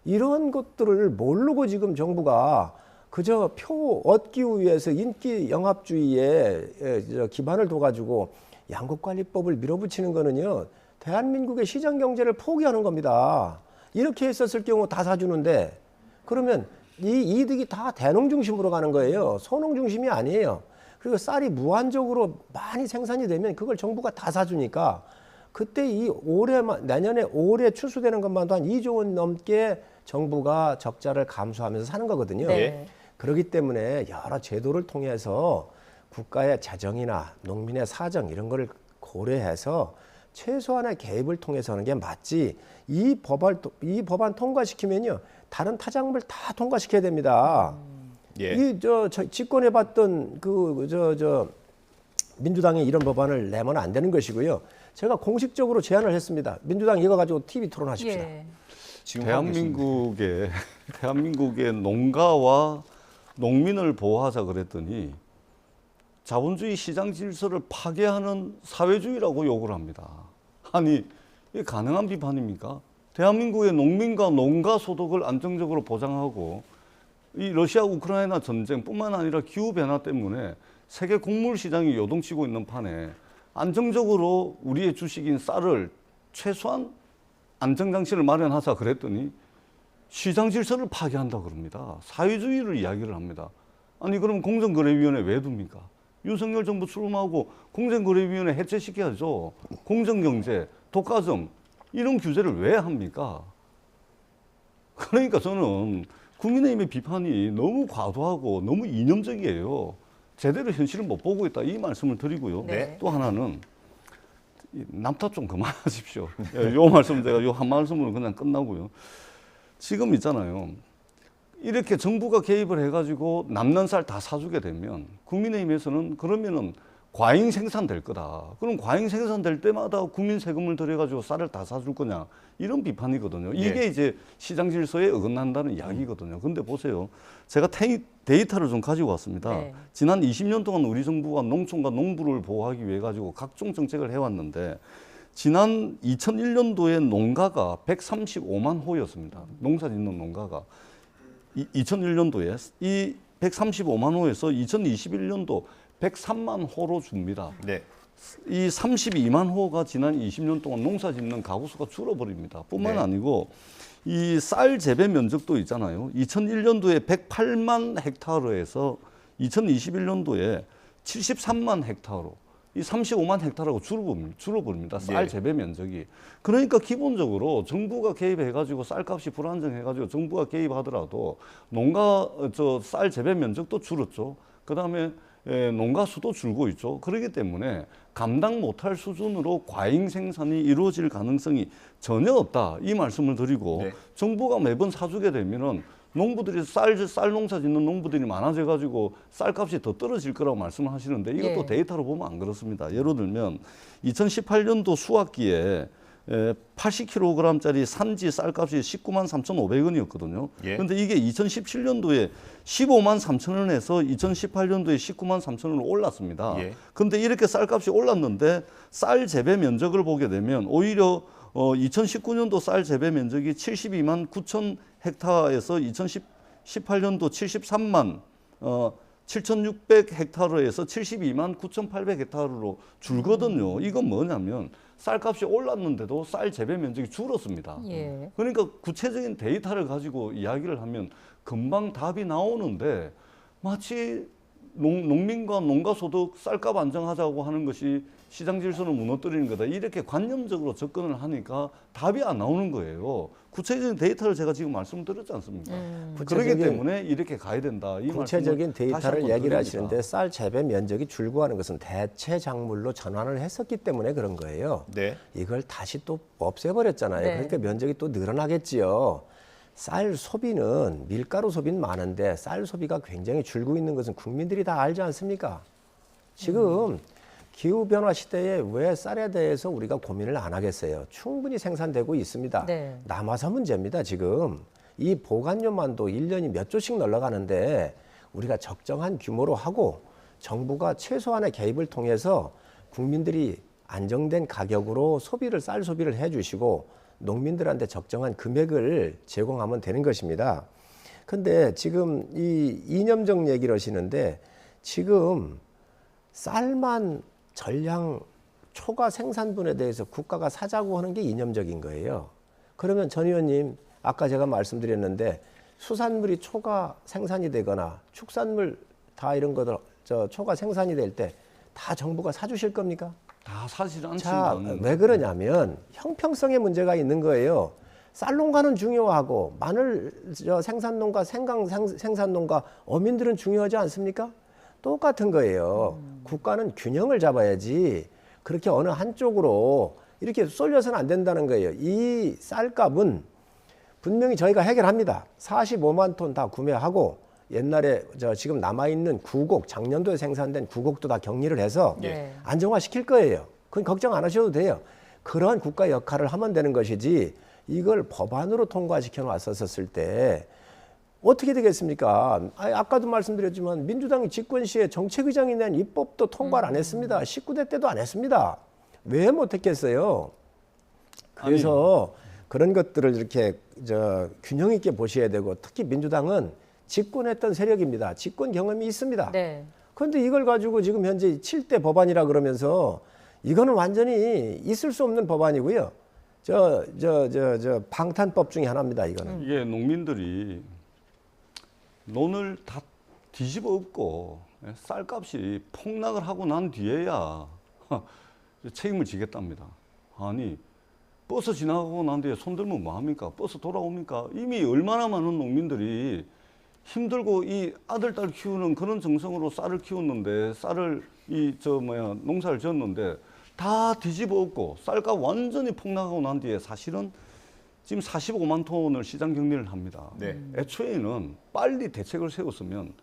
[SPEAKER 4] 이런 것들을 모르고 지금 정부가 그저 표 얻기 위해서 인기 영합주의에 기반을 둬가지고 양국관리법을 밀어붙이는 거는요, 대한민국의 시장 경제를 포기하는 겁니다. 이렇게 했었을 경우 다 사주는데, 그러면 이 이득이 다 대농 중심으로 가는 거예요. 소농 중심이 아니에요. 그리고 쌀이 무한적으로 많이 생산이 되면 그걸 정부가 다 사주니까 그때 내년에 올해 추수되는 것만도 한 2조 원 넘게 정부가 적자를 감수하면서 사는 거거든요.
[SPEAKER 2] 네.
[SPEAKER 4] 그렇기 때문에 여러 제도를 통해서 국가의 재정이나 농민의 사정 이런 거를 고려해서 최소한의 개입을 통해서 하는 게 맞지. 이 법안 통과시키면요, 다른 타작물 다 통과시켜야 됩니다.
[SPEAKER 1] 예.
[SPEAKER 4] 집권해봤던 민주당이 이런 법안을 내면 안 되는 것이고요. 제가 공식적으로 제안을 했습니다. 민주당 이거 가지고 TV 토론하십시다.
[SPEAKER 2] 예.
[SPEAKER 1] 지금
[SPEAKER 3] 대한민국의 농가와 농민을 보호하자 그랬더니 자본주의 시장 질서를 파괴하는 사회주의라고 욕을 합니다. 아니, 이게 가능한 비판입니까? 대한민국의 농민과 농가 소득을 안정적으로 보장하고 이 러시아 우크라이나 전쟁뿐만 아니라 기후변화 때문에 세계 곡물 시장이 요동치고 있는 판에 안정적으로 우리의 주식인 쌀을 최소한 안정장치를 마련하자 그랬더니 시장 질서를 파괴한다 그럽니다. 사회주의를 이야기를 합니다. 아니 그럼 공정거래위원회 왜 둡니까? 윤석열 정부 출범하고 공정거래위원회 해체시켜야죠. 공정경제, 독과점 이런 규제를 왜 합니까? 그러니까 저는 국민의힘의 비판이 너무 과도하고 너무 이념적이에요. 제대로 현실을 못 보고 있다 이 말씀을 드리고요.
[SPEAKER 1] 네.
[SPEAKER 3] 또 하나는 남탓 좀 그만하십시오. 요 말씀 제가 요 한 말씀으로 그냥 끝나고요. 지금 있잖아요. 이렇게 정부가 개입을 해가지고 남는 쌀 다 사주게 되면 국민의힘에서는 그러면은 과잉 생산될 거다. 그럼 과잉 생산될 때마다 국민 세금을 들여가지고 쌀을 다 사줄 거냐 이런 비판이거든요. 이게 이제 시장 질서에 어긋난다는 이야기거든요. 근데 보세요. 제가 데이터를 좀 가지고 왔습니다.
[SPEAKER 2] 네.
[SPEAKER 3] 지난 20년 동안 우리 정부가 농촌과 농부를 보호하기 위해 가지고 각종 정책을 해왔는데 지난 2001년도에 농가가 135만 호였습니다. 농사 짓는 농가가. 2001년도에 이 135만 호에서 2021년도 103만 호로 줍니다.
[SPEAKER 1] 네.
[SPEAKER 3] 이 32만 호가 지난 20년 동안 농사 짓는 가구 수가 줄어버립니다. 뿐만 아니고 이 쌀 재배 면적도 있잖아요. 2001년도에 108만 헥타르에서 2021년도에 73만 헥타르로 이 35만 헥타르가 줄어버립니다. 쌀 재배 면적이. 그러니까 기본적으로 정부가 개입해가지고 쌀값이 불안정해가지고 정부가 개입하더라도 농가 쌀 재배 면적도 줄었죠. 그다음에 농가 수도 줄고 있죠. 그렇기 때문에 감당 못할 수준으로 과잉 생산이 이루어질 가능성이 전혀 없다. 이 말씀을 드리고 정부가 매번 사주게 되면은 농부들이 쌀 농사 짓는 농부들이 많아져가지고 쌀값이 더 떨어질 거라고 말씀을 하시는데 이것도 데이터로 보면 안 그렇습니다. 예를 들면 2018년도 수확기에 80kg짜리 산지 쌀값이 19만 3,500원이었거든요. 그런데 이게 2017년도에 15만 3천 원에서 2018년도에 19만 3천 원으로 올랐습니다. 그런데 이렇게 쌀값이 올랐는데 쌀 재배 면적을 보게 되면 오히려 2019년도 쌀 재배 면적이 72만 9천 헥타에서 2018년도 73만 7,600 헥타르에서 72만 9,800 헥타르로 줄거든요. 이건 뭐냐면 쌀값이 올랐는데도 쌀 재배 면적이 줄었습니다. 그러니까 구체적인 데이터를 가지고 이야기를 하면 금방 답이 나오는데 마치 농민과 농가 소득 쌀값 안정하자고 하는 것이 시장 질서를 무너뜨리는 거다. 이렇게 관념적으로 접근을 하니까 답이 안 나오는 거예요. 구체적인 데이터를 제가 지금 말씀드렸지 않습니까? 그렇기 때문에 이렇게 가야 된다. 이
[SPEAKER 4] 구체적인 데이터를 얘기를 하시는데 쌀 재배 면적이 줄고 하는 것은 대체 작물로 전환을 했었기 때문에 그런 거예요. 이걸 다시 또 없애버렸잖아요. 그러니까 면적이 또 늘어나겠지요. 쌀 소비는 밀가루 소비는 많은데 쌀 소비가 굉장히 줄고 있는 것은 국민들이 다 알지 않습니까? 지금 기후변화 시대에 왜 쌀에 대해서 우리가 고민을 안 하겠어요? 충분히 생산되고 있습니다.
[SPEAKER 2] 네.
[SPEAKER 4] 남아서 문제입니다. 지금 이 보관료만도 1년이 몇 조씩 날아가는데 우리가 적정한 규모로 하고 정부가 최소한의 개입을 통해서 국민들이 안정된 가격으로 쌀 소비를 해주시고 농민들한테 적정한 금액을 제공하면 되는 것입니다. 근데 지금 이 이념적 얘기를 하시는데 지금 쌀만 전량 초과 생산분에 대해서 국가가 사자고 하는 게 이념적인 거예요. 그러면 전 의원님 아까 제가 말씀드렸는데 수산물이 초과 생산이 되거나 축산물 다 이런 것들 초과 생산이 될 때 다 정부가 사주실 겁니까?
[SPEAKER 3] 다 사실
[SPEAKER 4] 자,
[SPEAKER 3] 않습니다.
[SPEAKER 4] 왜 그러냐면 형평성의 문제가 있는 거예요. 쌀 농가는 중요하고 마늘 생산 농가, 생산 농가, 어민들은 중요하지 않습니까? 똑같은 거예요. 국가는 균형을 잡아야지 그렇게 어느 한쪽으로 이렇게 쏠려서는 안 된다는 거예요. 이 쌀값은 분명히 저희가 해결합니다. 45만 톤 다 구매하고 옛날에 지금 남아있는 구곡, 작년도에 생산된 구곡도 다 격리를 해서 안정화시킬 거예요. 그건 걱정 안 하셔도 돼요. 그런 국가 역할을 하면 되는 것이지 이걸 법안으로 통과시켜 놨었을 때 어떻게 되겠습니까? 아까도 말씀드렸지만 민주당이 집권 시에 정책의장이 낸 입법도 통과를 안 했습니다. 19대 때도 안 했습니다. 왜 못했겠어요? 그래서 그런 것들을 이렇게 균형 있게 보셔야 되고 특히 민주당은 집권했던 세력입니다. 집권 경험이 있습니다. 그런데 이걸 가지고 지금 현재 7대 법안이라 그러면서 이거는 완전히 있을 수 없는 법안이고요. 방탄법 중에 하나입니다. 이거는.
[SPEAKER 3] 이게 농민들이 논을 다 뒤집어 엎고 쌀값이 폭락을 하고 난 뒤에야 책임을 지겠답니다. 아니 버스 지나가고 난 뒤에 손들면 뭐합니까? 버스 돌아옵니까? 이미 얼마나 많은 농민들이 힘들고 이 아들, 딸 키우는 그런 정성으로 쌀을 키웠는데 쌀을 농사를 지었는데 다 뒤집어 엎고 쌀값 완전히 폭락하고 난 뒤에 사실은 지금 45만 톤을 시장 격리를 합니다. 애초에는 빨리 대책을 세웠으면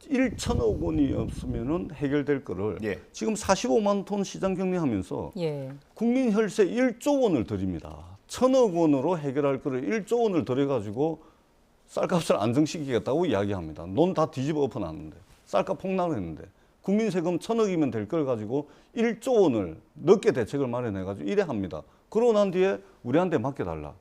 [SPEAKER 3] 1천억 원이 없으면 해결될 거를 지금 45만 톤 시장 격리하면서 국민 혈세 1조 원을 들입니다. 1,000억 원으로 해결할 거를 1조 원을 들여가지고 쌀값을 안정시키겠다고 이야기합니다. 논 다 뒤집어 엎어놨는데 쌀값 폭락을 했는데 국민 세금 1,000억이면 될 걸 가지고 1조 원을 늦게 대책을 마련해가지고 이래 합니다. 그러고 난 뒤에 우리한테 맡겨달라.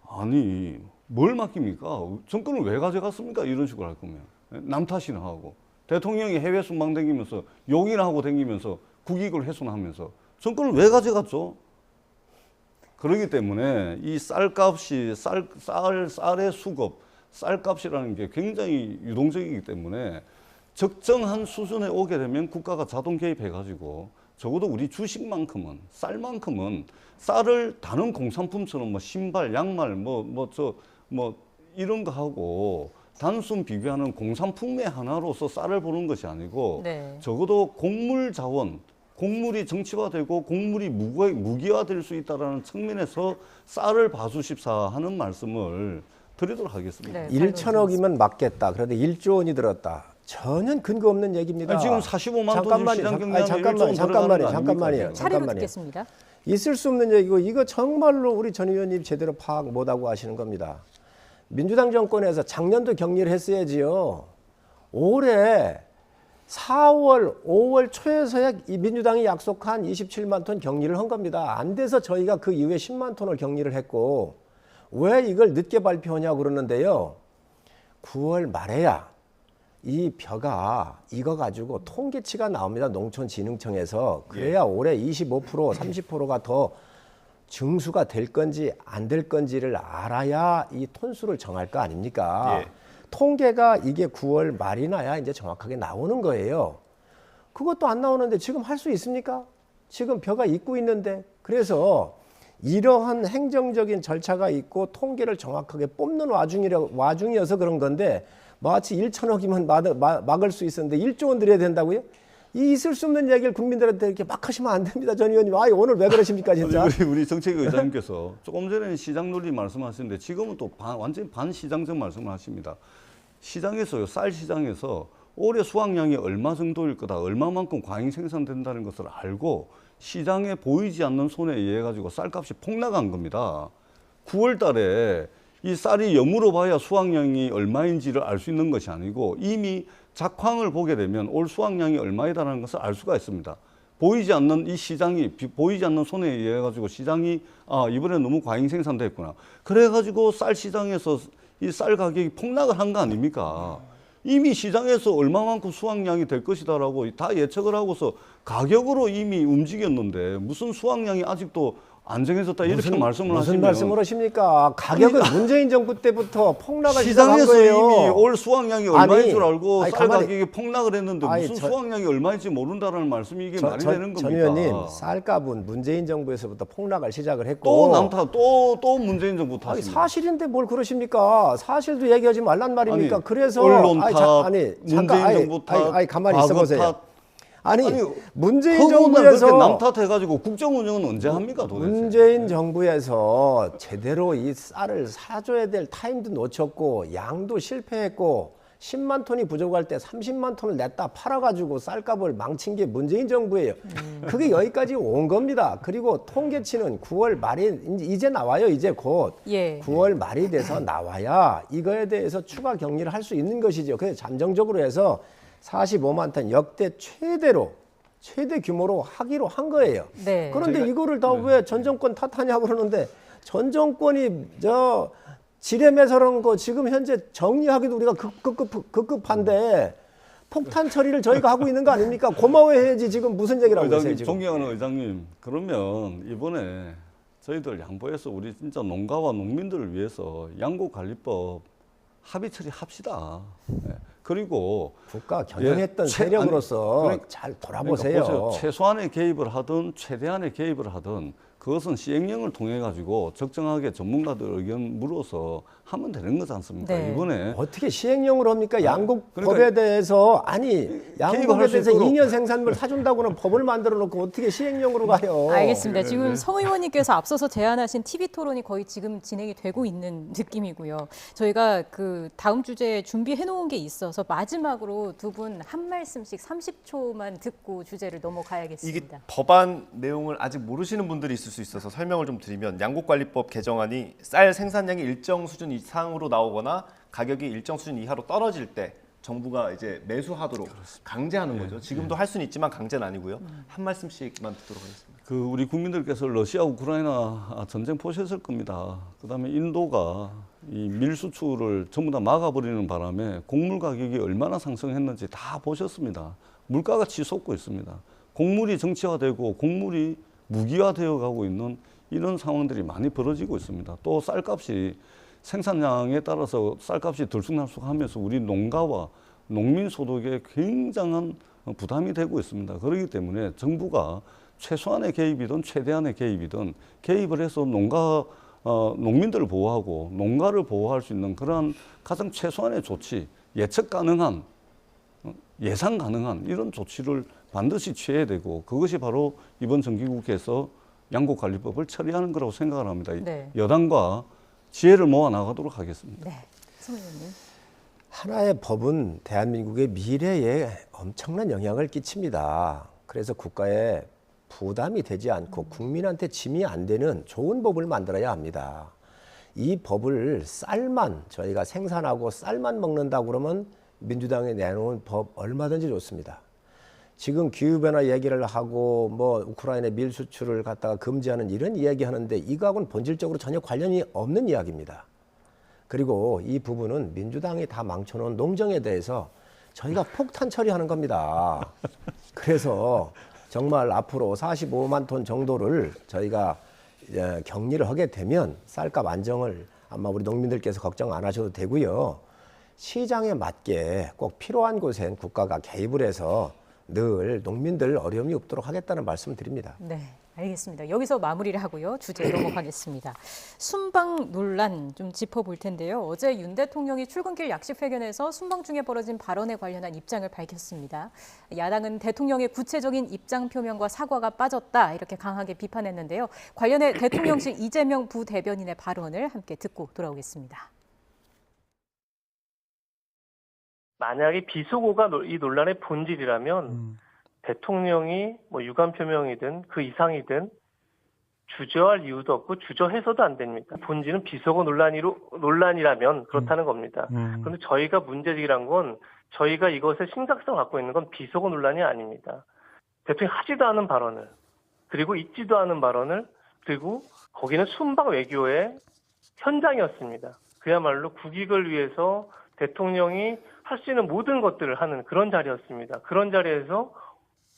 [SPEAKER 3] 아니 뭘 맡깁니까? 정권을 왜 가져갔습니까? 이런 식으로 할 거면. 남 탓이나 하고 대통령이 해외 순방 다니면서 욕이나 하고 다니면서 국익을 훼손하면서 정권을 왜 가져갔죠? 그렇기 때문에 이 쌀값이 쌀의 수급, 쌀값이라는 게 굉장히 유동적이기 때문에 적정한 수준에 오게 되면 국가가 자동 개입해가지고 적어도 우리 주식만큼은 쌀만큼은 쌀을 다른 공산품처럼 뭐 신발, 양말, 이런 거 하고 단순 비교하는 공산품의 하나로서 쌀을 보는 것이 아니고 적어도 곡물 자원. 곡물이 정치화되고 곡물이 무기화될 수 있다는 측면에서 쌀을 봐주십사 하는 말씀을 드리도록 하겠습니다.
[SPEAKER 4] 1천억이면 맞겠다. 그런데 1조 원이 들었다. 전혀 근거 없는 얘기입니다.
[SPEAKER 3] 아니, 지금 45만 톤 시장 경량이
[SPEAKER 4] 잠깐만요.
[SPEAKER 2] 차례로 듣겠습니다.
[SPEAKER 4] 있을 수 없는 얘기고 이거 정말로 우리 전 의원님 제대로 파악 못하고 하시는 겁니다. 민주당 정권에서 작년도 격리를 했어야지요. 올해 4월, 5월 초에서야 이 민주당이 약속한 27만 톤 격리를 한 겁니다. 안 돼서 저희가 그 이후에 10만 톤을 격리를 했고 왜 이걸 늦게 발표하냐고 그러는데요. 9월 말에야 이 벼가 익어가지고 통계치가 나옵니다. 농촌진흥청에서. 그래야 올해 25%, 30%가 더 증수가 될 건지 안 될 건지를 알아야 이 톤수를 정할 거 아닙니까? 통계가 이게 9월 말이나야 이제 정확하게 나오는 거예요. 그것도 안 나오는데 지금 할 수 있습니까? 지금 벼가 익고 있는데. 그래서 이러한 행정적인 절차가 있고 통계를 정확하게 뽑는 와중이어서 그런 건데 마치 1천억이면 막을 수 있었는데 1조 원 드려야 된다고요? 이 있을 수 없는 얘기를 국민들한테 이렇게 막 하시면 안 됩니다. 전 의원님. 아, 오늘 왜 그러십니까, 진짜?
[SPEAKER 3] 우리 정책 의장님께서 조금 전에는 시장 논리 말씀하셨는데 지금은 또 완전히 반시장적 말씀을 하십니다. 시장에서요, 쌀 시장에서 올해 수확량이 얼마 정도일 거다, 얼마만큼 과잉 생산된다는 것을 알고 시장에 보이지 않는 손에 의해 가지고 쌀값이 폭락한 겁니다. 9월 달에 이 쌀이 여물어 봐야 수확량이 얼마인지를 알 수 있는 것이 아니고 이미 작황을 보게 되면 올 수확량이 얼마이다라는 것을 알 수가 있습니다. 보이지 않는 이 시장이, 보이지 않는 손에 의해 가지고 시장이 이번에 너무 과잉 생산됐구나. 그래 가지고 쌀 시장에서 이 쌀 가격이 폭락을 한 거 아닙니까? 이미 시장에서 얼마만큼 수확량이 될 것이다라고 다 예측을 하고서 가격으로 이미 움직였는데 무슨 수확량이 아직도 안 정해졌다 이렇게 말씀을 하시면
[SPEAKER 4] 무슨 말씀을 하십니까? 가격은 문재인 정부 때부터 폭락을 시작한
[SPEAKER 3] 시장에서
[SPEAKER 4] 거예요.
[SPEAKER 3] 이미 올 수확량이 얼마인 줄 알고 쌀
[SPEAKER 4] 가만히,
[SPEAKER 3] 가격이 폭락을 했는데 무슨 수확량이 얼마인지 모른다는 말씀이 이게 말이 되는 겁니까?
[SPEAKER 4] 전 의원님, 쌀값은 문재인 정부에서부터 폭락을 시작을 했고
[SPEAKER 3] 또 문재인 정부 탓입니다.
[SPEAKER 4] 사실인데 뭘 그러십니까? 사실도 얘기하지 말란 말입니까?
[SPEAKER 3] 아니,
[SPEAKER 4] 그래서
[SPEAKER 3] 언론 탓,
[SPEAKER 4] 문재인
[SPEAKER 3] 정부 탓,
[SPEAKER 4] 가만히 있어보세요.
[SPEAKER 3] 탓.
[SPEAKER 4] 아니 문재인 정부에서
[SPEAKER 3] 남 탓해가지고 국정 운영은 언제 합니까 도대체?
[SPEAKER 4] 문재인 정부에서 제대로 이 쌀을 사줘야 될 타임도 놓쳤고 양도 실패했고 10만 톤이 부족할 때 30만 톤을 냈다 팔아가지고 쌀값을 망친 게 문재인 정부예요. 그게 여기까지 온 겁니다. 그리고 통계치는 9월 말이 이제 나와요. 이제 곧 9월 말이 돼서 나와야 이거에 대해서 추가 격리를 할 수 있는 것이죠. 그래서 잠정적으로 해서 45만 톤 역대 최대 규모로 하기로 한 거예요.
[SPEAKER 2] 네.
[SPEAKER 4] 그런데 이거를 다 왜 전 정권 탓하냐고 그러는데 전 정권이 지뢰매설한 거 지금 현재 정리하기도 우리가 급급한데 폭탄 처리를 저희가 하고 있는 거 아닙니까? 고마워해야지 지금 무슨 얘기라고 하세요 지금.
[SPEAKER 3] 존경하는 의장님, 그러면 이번에 저희들 양보해서 우리 진짜 농가와 농민들을 위해서 양곡관리법 합의 처리합시다. 네. 그리고
[SPEAKER 4] 국가 겨냥했던 세력으로서 잘 돌아보세요.
[SPEAKER 3] 그러니까 최소한의 개입을 하든 최대한의 개입을 하든 그것은 시행령을 통해 가지고 적정하게 전문가들 의견 물어서 하면 되는 거지 않습니까?
[SPEAKER 2] 네.
[SPEAKER 3] 이번에
[SPEAKER 4] 어떻게 시행령으로 합니까? 양곡법에 대해서 양곡에 대해서 2년 생산물 사준다고는 법을 만들어 놓고 어떻게 시행령으로 가요?
[SPEAKER 2] 알겠습니다. 지금 성 의원님께서 앞서서 제안하신 TV 토론이 거의 지금 진행이 되고 있는 느낌이고요. 저희가 그 다음 주제에 준비해 놓은 게 있어서 마지막으로 두 분 한 말씀씩 30초만 듣고 주제를 넘어가야겠습니다.
[SPEAKER 1] 이게 법안 내용을 아직 모르시는 분들이 있을 수 있어서 설명을 좀 드리면 양곡관리법 개정안이 쌀 생산량이 일정 수준 이상으로 나오거나 가격이 일정 수준 이하로 떨어질 때 정부가 이제 매수하도록 강제하는 거죠. 지금도 할 수는 있지만 강제는 아니고요. 한 말씀씩만 듣도록 하겠습니다.
[SPEAKER 3] 우리 국민들께서 러시아 우크라이나 전쟁 보셨을 겁니다. 그다음에 인도가 이 밀 수출을 전부 다 막아버리는 바람에 곡물 가격이 얼마나 상승했는지 다 보셨습니다. 물가가 치솟고 있습니다. 곡물이 정치화되고 곡물이 무기화되어 가고 있는 이런 상황들이 많이 벌어지고 있습니다. 또 쌀값이 생산량에 따라서 쌀값이 들쑥날쑥하면서 우리 농가와 농민 소득에 굉장한 부담이 되고 있습니다. 그렇기 때문에 정부가 최소한의 개입이든 최대한의 개입이든 개입을 해서 농민들을 보호하고 농가를 보호할 수 있는 그러한 가장 최소한의 조치, 예측 가능한, 예상 가능한 이런 조치를 반드시 취해야 되고 그것이 바로 이번 정기국회에서 양곡관리법을 처리하는 거라고 생각을 합니다.
[SPEAKER 2] 네.
[SPEAKER 3] 여당과 지혜를 모아 나가도록 하겠습니다.
[SPEAKER 2] 네, 성 의원님.
[SPEAKER 4] 하나의 법은 대한민국의 미래에 엄청난 영향을 끼칩니다. 그래서 국가에 부담이 되지 않고 국민한테 짐이 안 되는 좋은 법을 만들어야 합니다. 이 법을 쌀만 저희가 생산하고 쌀만 먹는다고 그러면 민주당이 내놓은 법 얼마든지 좋습니다. 지금 기후변화 얘기를 하고 우크라이나 밀 수출을 갖다가 금지하는 이런 이야기 하는데 이거하고는 본질적으로 전혀 관련이 없는 이야기입니다. 그리고 이 부분은 민주당이 다 망쳐놓은 농정에 대해서 저희가 폭탄 처리하는 겁니다. 그래서 정말 앞으로 45만 톤 정도를 저희가 격리를 하게 되면 쌀값 안정을 아마 우리 농민들께서 걱정 안 하셔도 되고요. 시장에 맞게 꼭 필요한 곳엔 국가가 개입을 해서 늘 농민들 어려움이 없도록 하겠다는 말씀을 드립니다.
[SPEAKER 2] 네, 알겠습니다. 여기서 마무리를 하고요. 주제 넘어가겠습니다. 순방 논란 좀 짚어볼 텐데요. 어제 윤 대통령이 출근길 약식회견에서 순방 중에 벌어진 발언에 관련한 입장을 밝혔습니다. 야당은 대통령의 구체적인 입장 표명과 사과가 빠졌다 이렇게 강하게 비판했는데요. 관련해 대통령실 이재명 부대변인의 발언을 함께 듣고 돌아오겠습니다.
[SPEAKER 5] 만약에 비속어가 이 논란의 본질이라면 대통령이 뭐 유감 표명이든 그 이상이든 주저할 이유도 없고 주저해서도 안 됩니다. 본질은 비속어 논란이라면 그렇다는 겁니다. 그런데 저희가 문제제기란 건 저희가 이것의 심각성을 갖고 있는 건 비속어 논란이 아닙니다. 대통령이 하지도 않은 발언을 그리고 있지도 않은 발언을 그리고 거기는 순방 외교의 현장이었습니다. 그야말로 국익을 위해서 대통령이 할 수 있는 모든 것들을 하는 그런 자리였습니다. 그런 자리에서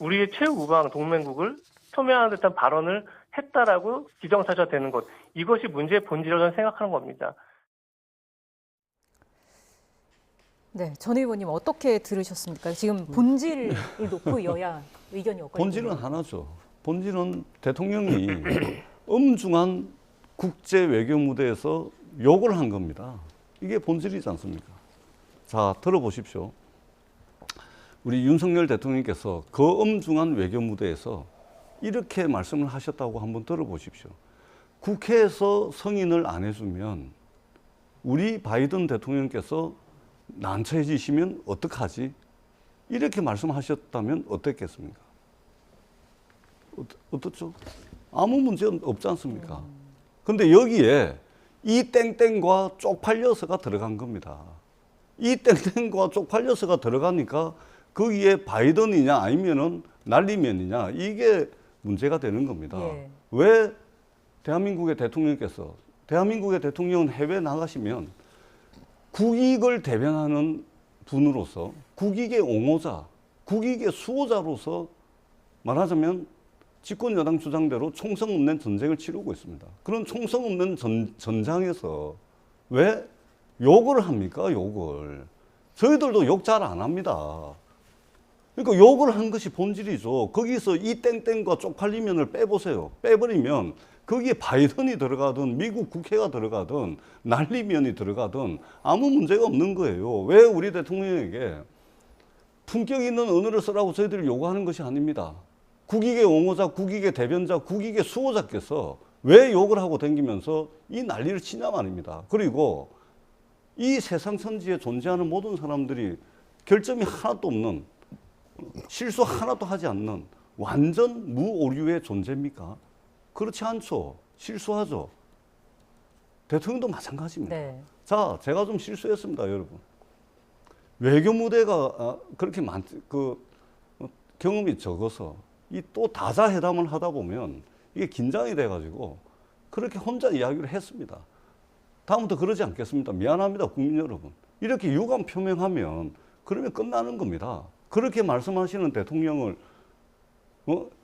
[SPEAKER 5] 우리의 최우방 동맹국을 표명하는 듯한 발언을 했다라고 기정사실화되는 것. 이것이 문제의 본질이라고 저는 생각하는 겁니다.
[SPEAKER 2] 네, 전 의원님 어떻게 들으셨습니까? 지금 본질을 놓고 여야 의견이 엇갈리고
[SPEAKER 3] 본질은 하나죠. 본질은 대통령이 엄중한 국제 외교 무대에서 욕을 한 겁니다. 이게 본질이지 않습니까? 자, 들어보십시오. 우리 윤석열 대통령께서 그 엄중한 외교 무대에서 이렇게 말씀을 하셨다고 한번 들어보십시오. 국회에서 승인을 안 해주면 우리 바이든 대통령께서 난처해지시면 어떡하지? 이렇게 말씀하셨다면 어떻겠습니까? 어떻죠? 아무 문제 없지 않습니까? 근데 여기에 이 땡땡과 쪽팔려서가 들어간 겁니다. 이 땡땡과 쪽팔려서가 들어가니까 거기에 바이든이냐 아니면은 날리면이냐 이게 문제가 되는 겁니다. 예. 왜 대한민국의 대통령께서 대한민국의 대통령은 해외 나가시면 국익을 대변하는 분으로서 국익의 옹호자, 국익의 수호자로서 말하자면 집권 여당 주장대로 총성 없는 전쟁을 치르고 있습니다. 그런 총성 없는 전장에서 왜 욕을 합니까? 욕을. 저희들도 욕 잘 안 합니다. 그러니까 욕을 한 것이 본질이죠. 거기서 이 땡땡과 쪽팔리면을 빼보세요. 빼버리면 거기에 바이든이 들어가든 미국 국회가 들어가든 난리면이 들어가든 아무 문제가 없는 거예요. 왜 우리 대통령에게 품격 있는 언어를 쓰라고 저희들이 요구하는 것이 아닙니다. 국익의 옹호자, 국익의 대변자, 국익의 수호자께서 왜 욕을 하고 다니면서 이 난리를 치냐 말입니다. 그리고 이 세상 천지에 존재하는 모든 사람들이 결점이 하나도 없는 실수 하나도 하지 않는 완전 무오류의 존재입니까? 그렇지 않죠. 실수하죠. 대통령도 마찬가지입니다. 네. 자, 제가 좀 실수했습니다, 여러분. 외교 무대가 그렇게 경험이 적어서 이 또 다자회담을 하다 보면 이게 긴장이 돼가지고 그렇게 혼자 이야기를 했습니다. 다음부터 그러지 않겠습니다. 미안합니다, 국민 여러분. 이렇게 유감 표명하면 그러면 끝나는 겁니다. 그렇게 말씀하시는 대통령을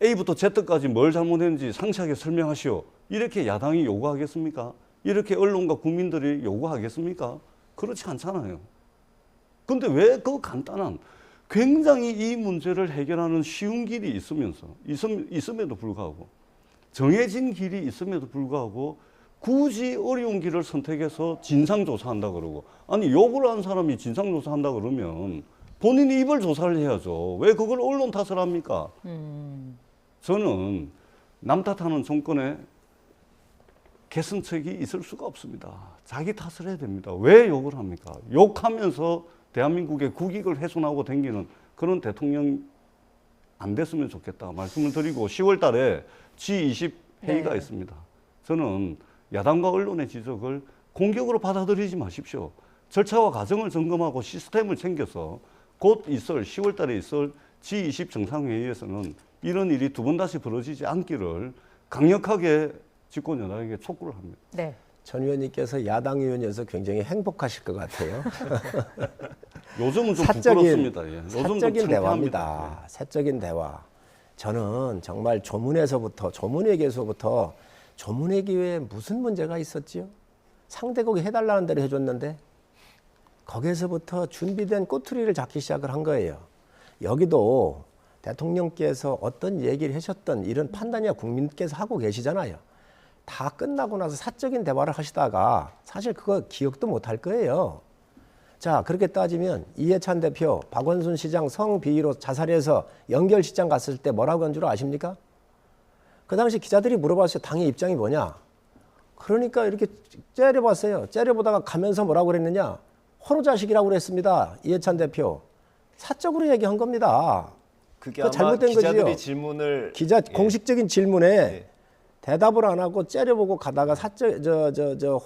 [SPEAKER 3] A부터 Z까지 뭘 잘못했는지 상세하게 설명하시오. 이렇게 야당이 요구하겠습니까? 이렇게 언론과 국민들이 요구하겠습니까? 그렇지 않잖아요. 근데 왜 그 간단한 굉장히 이 문제를 해결하는 쉬운 길이 있음에도 불구하고 정해진 길이 있음에도 불구하고 굳이 어려운 길을 선택해서 진상조사한다 그러고 아니 욕을 한 사람이 진상조사한다 그러면 본인이 입을 조사를 해야죠. 왜 그걸 언론 탓을 합니까? 저는 남 탓하는 정권에 개선책이 있을 수가 없습니다. 자기 탓을 해야 됩니다. 왜 욕을 합니까? 욕하면서 대한민국의 국익을 훼손하고 다니는 그런 대통령 안 됐으면 좋겠다 말씀을 드리고 10월 달에 G20 회의가 있습니다. 저는 야당과 언론의 지적을 공격으로 받아들이지 마십시오. 절차와 과정을 점검하고 시스템을 챙겨서 곧 10월 달에 있을 G20 정상회의에서는 이런 일이 두 번 다시 벌어지지 않기를 강력하게 집권 여당에게 촉구를 합니다.
[SPEAKER 2] 네.
[SPEAKER 4] 전 의원님께서 야당 의원이어서 굉장히 행복하실 것 같아요.
[SPEAKER 3] 요즘은 좀 부끄럽습니다. 예.
[SPEAKER 4] 사적인 대화입니다. 사적인 대화. 저는 정말 조문회계에서부터 조문회계에 무슨 문제가 있었지요? 상대국이 해달라는 대로 해줬는데 거기에서부터 준비된 꼬투리를 잡기 시작을 한 거예요. 여기도 대통령께서 어떤 얘기를 하셨던 이런 판단이야 국민께서 하고 계시잖아요. 다 끝나고 나서 사적인 대화를 하시다가 사실 그거 기억도 못 할 거예요. 자, 그렇게 따지면 이해찬 대표, 박원순 시장 성비위로 자살해서 연결시장 갔을 때 뭐라고 한 줄 아십니까? 그 당시 기자들이 물어봤어요. 당의 입장이 뭐냐? 그러니까 이렇게 째려봤어요. 째려보다가 가면서 뭐라고 그랬느냐? 호로자식이라고 그랬습니다. 이해찬 대표. 사적으로 얘기한 겁니다.
[SPEAKER 1] 그게
[SPEAKER 4] 아마 잘못된
[SPEAKER 1] 기자들이
[SPEAKER 4] 거지요.
[SPEAKER 1] 질문을
[SPEAKER 4] 공식적인 질문에 대답을 안 하고 째려보고 가다가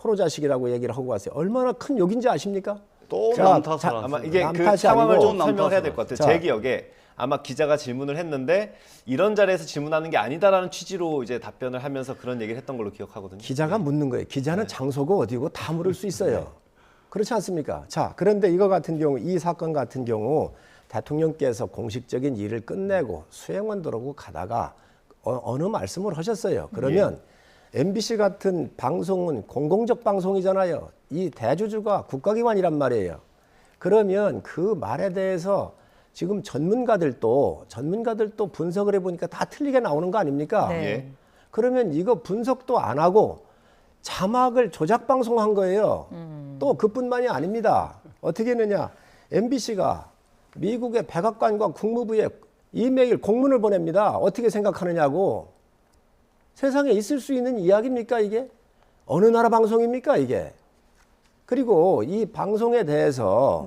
[SPEAKER 4] 호로자식이라고 얘기를 하고 왔어요. 얼마나 큰 욕인지 아십니까?
[SPEAKER 3] 또
[SPEAKER 1] 아마 이게 그 상황을 좀 설명해야 될 것 같아요. 제 기억에 아마 기자가 질문을 했는데 이런 자리에서 질문하는 게 아니다라는 취지로 이제 답변을 하면서 그런 얘기를 했던 걸로 기억하거든요.
[SPEAKER 4] 기자가 묻는 거예요. 기자는 장소고 어디고 다 물을 수 있어요. 그렇지 않습니까? 자, 그런데 이거 같은 경우, 이 사건 같은 경우 대통령께서 공식적인 일을 끝내고 수행원 들어오고 가다가 어느 말씀을 하셨어요. 그러면 MBC 같은 방송은 공공적 방송이잖아요. 이 대주주가 국가기관이란 말이에요. 그러면 그 말에 대해서 지금 전문가들도 분석을 해보니까 다 틀리게 나오는 거 아닙니까? 그러면 이거 분석도 안 하고 자막을 조작 방송한 거예요. 또 그뿐만이 아닙니다. 어떻게 했느냐? MBC가 미국의 백악관과 국무부에 이메일 공문을 보냅니다. 어떻게 생각하느냐고. 세상에 있을 수 있는 이야기입니까 이게? 어느 나라 방송입니까 이게? 그리고 이 방송에 대해서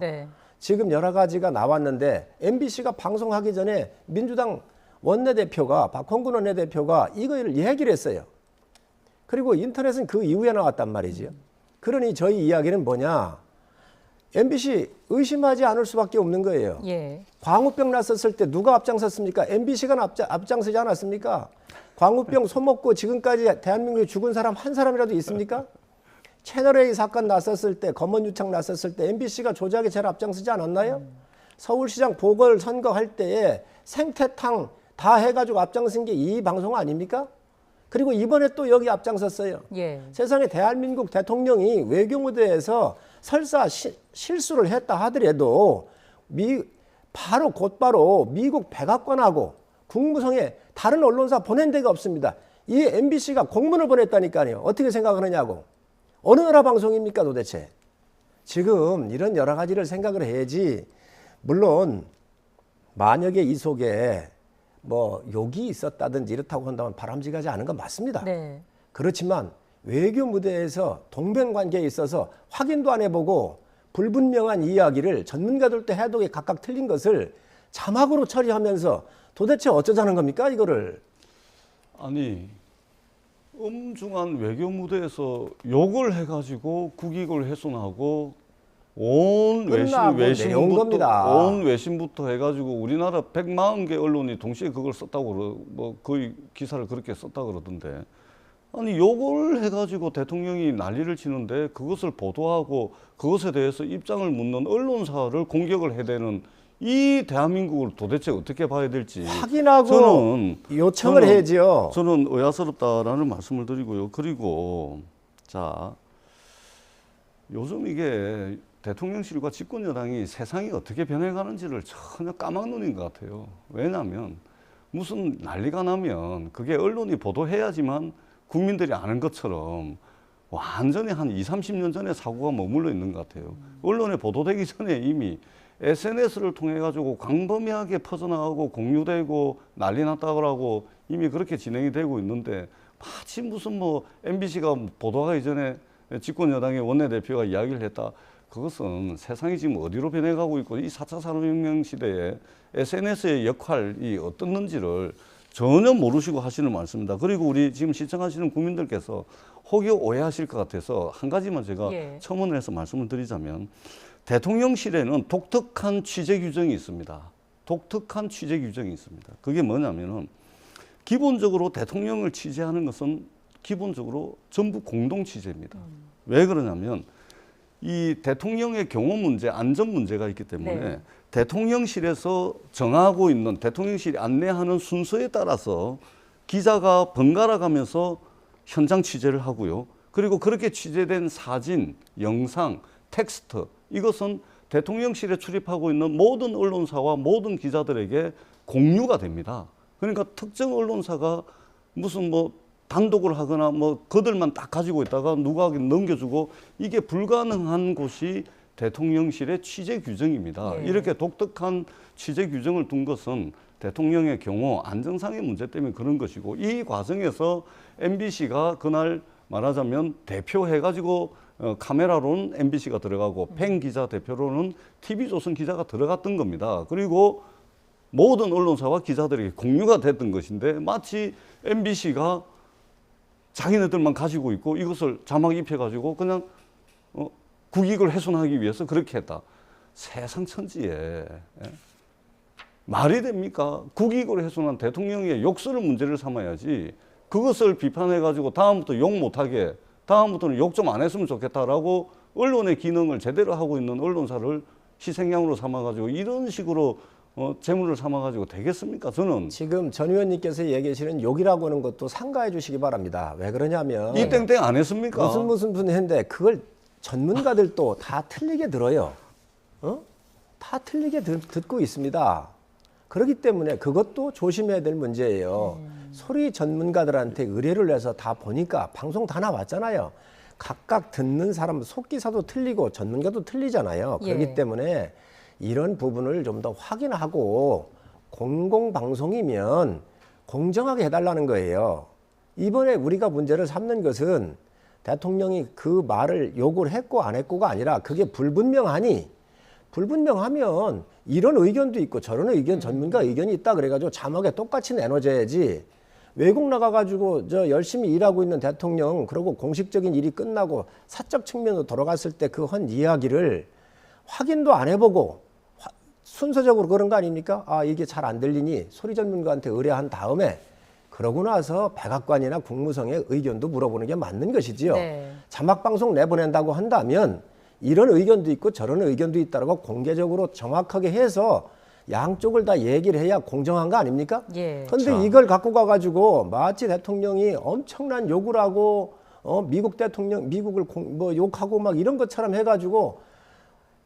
[SPEAKER 4] 지금 여러 가지가 나왔는데 MBC가 방송하기 전에 민주당 원내대표가 박홍근 원내대표가 이거를 얘기를 했어요. 그리고 인터넷은 그 이후에 나왔단 말이지요. 그러니 저희 이야기는 뭐냐? MBC 의심하지 않을 수밖에 없는 거예요. 광우병 났었을 때 누가 앞장섰습니까? MBC가 앞장서지 않았습니까? 광우병 손먹고 지금까지 대한민국에 죽은 사람 한 사람이라도 있습니까? 채널A 사건 났었을 때, 검언유착 났었을 때 MBC가 조작에 제일 앞장서지 않았나요? 서울시장 보궐선거 할 때에 생태탕 다 해가지고 앞장선 게 이 방송 아닙니까? 그리고 이번에 또 여기 앞장섰어요. 세상에 대한민국 대통령이 외교무대에서 설사 실수를 했다 하더라도 곧바로 미국 백악관하고 국무성에 다른 언론사 보낸 데가 없습니다. 이 MBC가 공문을 보냈다니까요. 어떻게 생각하느냐고. 어느 나라 방송입니까 도대체? 지금 이런 여러 가지를 생각을 해야지. 물론 만약에 이 속에 뭐 욕이 있었다든지 이렇다고 한다면 바람직하지 않은 건 맞습니다. 그렇지만 외교 무대에서 동맹관계에 있어서 확인도 안 해보고 불분명한 이야기를 전문가들도 해도 각각 틀린 것을 자막으로 처리하면서 도대체 어쩌자는 겁니까 이거를?
[SPEAKER 3] 아니 엄중한 외교 무대에서 욕을 해가지고 국익을 훼손하고 온 외신부터 해가지고 우리나라 140개 언론이 동시에 그걸 썼다고 뭐 거의 기사를 그렇게 썼다 그러던데, 아니 욕을 해가지고 대통령이 난리를 치는데 그것을 보도하고 그것에 대해서 입장을 묻는 언론사를 공격을 해야 되는 이 대한민국을 도대체 어떻게 봐야 될지
[SPEAKER 4] 확인하고 요청을 해야지요.
[SPEAKER 3] 저는 의아스럽다라는 말씀을 드리고요. 그리고 자, 요즘 이게 대통령실과 집권여당이 세상이 어떻게 변해가는지를 전혀 까막눈인 것 같아요. 왜냐하면 무슨 난리가 나면 그게 언론이 보도해야지만 국민들이 아는 것처럼 완전히 한 20, 30년 전에 사고가 머물러 있는 것 같아요. 언론에 보도되기 전에 이미 SNS를 통해 가지고 광범위하게 퍼져나가고 공유되고 난리 났다고 이미 그렇게 진행이 되고 있는데, 마치 무슨 뭐 MBC가 보도하기 전에 집권 여당의 원내대표가 이야기를 했다. 그것은 세상이 지금 어디로 변해가고 있고 이 4차 산업혁명 시대에 SNS의 역할이 어떻는지를 전혀 모르시고 하시는 말씀입니다. 그리고 우리 지금 시청하시는 국민들께서 혹여 오해하실 것 같아서 한 가지만 제가 첨언을 해서 말씀을 드리자면, 대통령실에는 독특한 취재 규정이 있습니다. 독특한 취재 규정이 있습니다. 그게 뭐냐면은 기본적으로 대통령을 취재하는 것은 기본적으로 전부 공동 취재입니다. 왜 그러냐면 이 대통령의 경호 문제, 안전 문제가 있기 때문에 대통령실에서 정하고 있는, 대통령실이 안내하는 순서에 따라서 기자가 번갈아 가면서 현장 취재를 하고요. 그리고 그렇게 취재된 사진, 영상, 텍스트, 이것은 대통령실에 출입하고 있는 모든 언론사와 모든 기자들에게 공유가 됩니다. 그러니까 특정 언론사가 무슨 뭐 단독을 하거나 뭐 그들만 딱 가지고 있다가 누구에게 넘겨주고 이게 불가능한 곳이 대통령실의 취재 규정입니다.
[SPEAKER 6] 네.
[SPEAKER 3] 이렇게 독특한 취재 규정을 둔 것은 대통령의 경우 안정상의 문제 때문에 그런 것이고 이 과정에서 MBC가 그날 말하자면 대표해가지고 카메라로는 MBC가 들어가고 팬 기자 대표로는 TV조선 기자가 들어갔던 겁니다. 그리고 모든 언론사와 기자들에게 공유가 됐던 것인데 마치 MBC가 자기네들만 가지고 있고 이것을 자막 입혀가지고 그냥 국익을 훼손하기 위해서 그렇게 했다. 세상 천지에 말이 됩니까? 국익을 훼손한 대통령의 욕설을 문제를 삼아야지 그것을 비판해가지고 다음부터 욕 못하게 다음부터는 욕 좀 안 했으면 좋겠다라고 언론의 기능을 제대로 하고 있는 언론사를 희생양으로 삼아가지고 이런 식으로 재물을 삼아가지고 되겠습니까? 저는
[SPEAKER 4] 지금 전 의원님께서 얘기하시는 욕이라고 하는 것도 삼가해 주시기 바랍니다. 왜 그러냐면
[SPEAKER 3] 이 땡땡 안 했습니까?
[SPEAKER 4] 무슨 분이 했는데 그걸 전문가들도 다 틀리게 들어요. 다 틀리게 듣고 있습니다. 그렇기 때문에 그것도 조심해야 될 문제예요. 소리 전문가들한테 의뢰를 해서 다 보니까 방송 다 나왔잖아요. 각각 듣는 사람 속기사도 틀리고 전문가도 틀리잖아요. 그렇기 때문에 이런 부분을 좀 더 확인하고 공공방송이면 공정하게 해달라는 거예요. 이번에 우리가 문제를 삼는 것은 대통령이 그 말을 욕을 했고 안 했고가 아니라 그게 불분명하면 이런 의견도 있고 저런 의견, 전문가 의견이 있다 그래가지고 자막에 똑같이 내놓아야지. 외국 나가가지고 저 열심히 일하고 있는 대통령 그리고 공식적인 일이 끝나고 사적 측면으로 돌아갔을 때 그 한 이야기를 확인도 안 해보고 순서적으로 그런 거 아닙니까? 아 이게 잘 안 들리니 소리 전문가한테 의뢰한 다음에 그러고 나서 백악관이나 국무성의 의견도 물어보는 게 맞는 것이지요. 자막방송 내보낸다고 한다면 이런 의견도 있고 저런 의견도 있다고 공개적으로 정확하게 해서 양쪽을 다 얘기를 해야 공정한 거 아닙니까? 그런데 이걸 갖고 가가지고 마치 대통령이 엄청난 욕을 하고 미국 대통령, 미국을 뭐 욕하고 막 이런 것처럼 해가지고